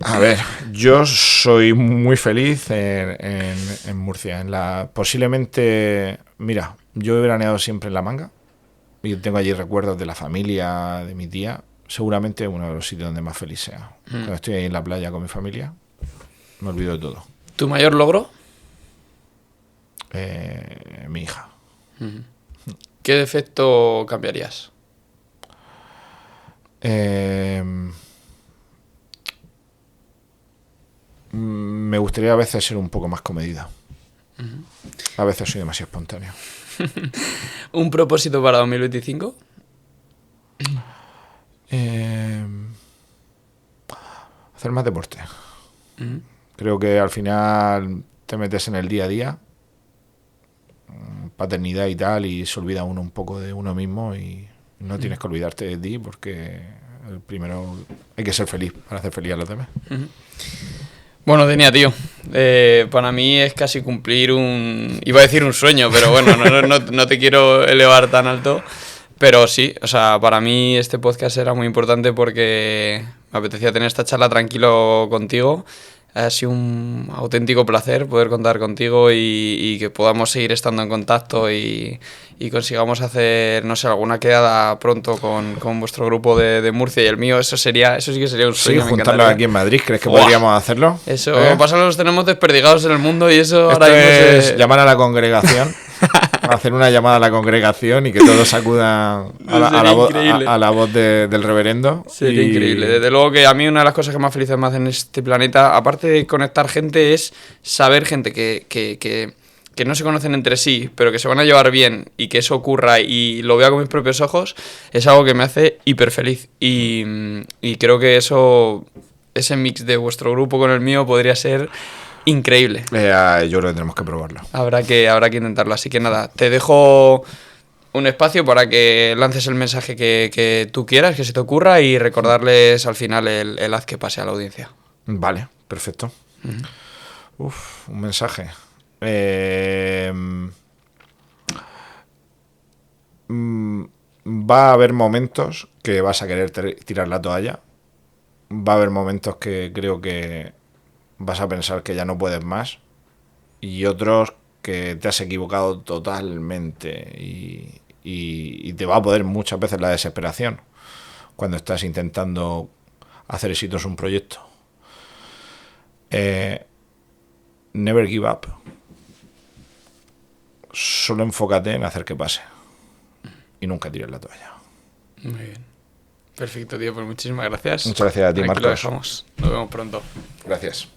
A ver, yo soy muy feliz en Murcia. Posiblemente, mira, yo he veraneado siempre en La Manga y tengo allí recuerdos de la familia, de mi tía. Seguramente uno de los sitios donde más feliz sea. Cuando estoy ahí en la playa con mi familia, me olvido de todo. ¿Tu mayor logro? Mi hija. ¿Qué defecto cambiarías? Me gustaría a veces ser un poco más comedida. A veces soy demasiado espontáneo. ¿Un propósito para 2025? Hacer más deporte. Creo que al final te metes en el día a día, paternidad y tal, y se olvida uno un poco de uno mismo y no tienes que olvidarte de ti porque primero hay que ser feliz para hacer feliz a los demás. Bueno, Denia, tío, para mí es casi cumplir iba a decir un sueño, pero bueno, no te quiero elevar tan alto, pero sí, o sea, para mí este podcast era muy importante porque me apetecía tener esta charla tranquilo contigo. Ha sido un auténtico placer poder contar contigo y que podamos seguir estando en contacto y consigamos hacer, no sé, alguna quedada pronto con vuestro grupo de Murcia y el mío. Eso sí que sería un sueño. Sí, juntarlo aquí en Madrid. ¿Crees que podríamos hacerlo? Eso, pasa, los tenemos desperdigados en el mundo y eso Esto ahora mismo es llamar a la congregación. Hacer una llamada a la congregación y que todos acudan a la voz del reverendo. Sería increíble. Desde luego que a mí una de las cosas que más felices me hacen en este planeta, aparte de conectar gente, es saber gente que no se conocen entre sí, pero que se van a llevar bien y que eso ocurra y lo vea con mis propios ojos, es algo que me hace hiper feliz. Y creo que ese mix de vuestro grupo con el mío podría ser increíble. Yo creo que tenemos que probarlo. Habrá que intentarlo. Así que nada, te dejo un espacio para que lances el mensaje que tú quieras, que se te ocurra, y recordarles al final el haz que pase a la audiencia. Vale, perfecto. Un mensaje. Va a haber momentos que vas a querer tirar la toalla. Va a haber momentos que creo que vas a pensar que ya no puedes más. Y otros que te has equivocado totalmente. Y te va a poder muchas veces la desesperación cuando estás intentando hacer exitoso un proyecto. Never give up. Solo enfócate en hacer que pase. Y nunca tires la toalla. Muy bien. Perfecto, tío. Pues muchísimas gracias. Muchas gracias a ti, Marcos. Lo dejamos. Nos vemos pronto. Gracias.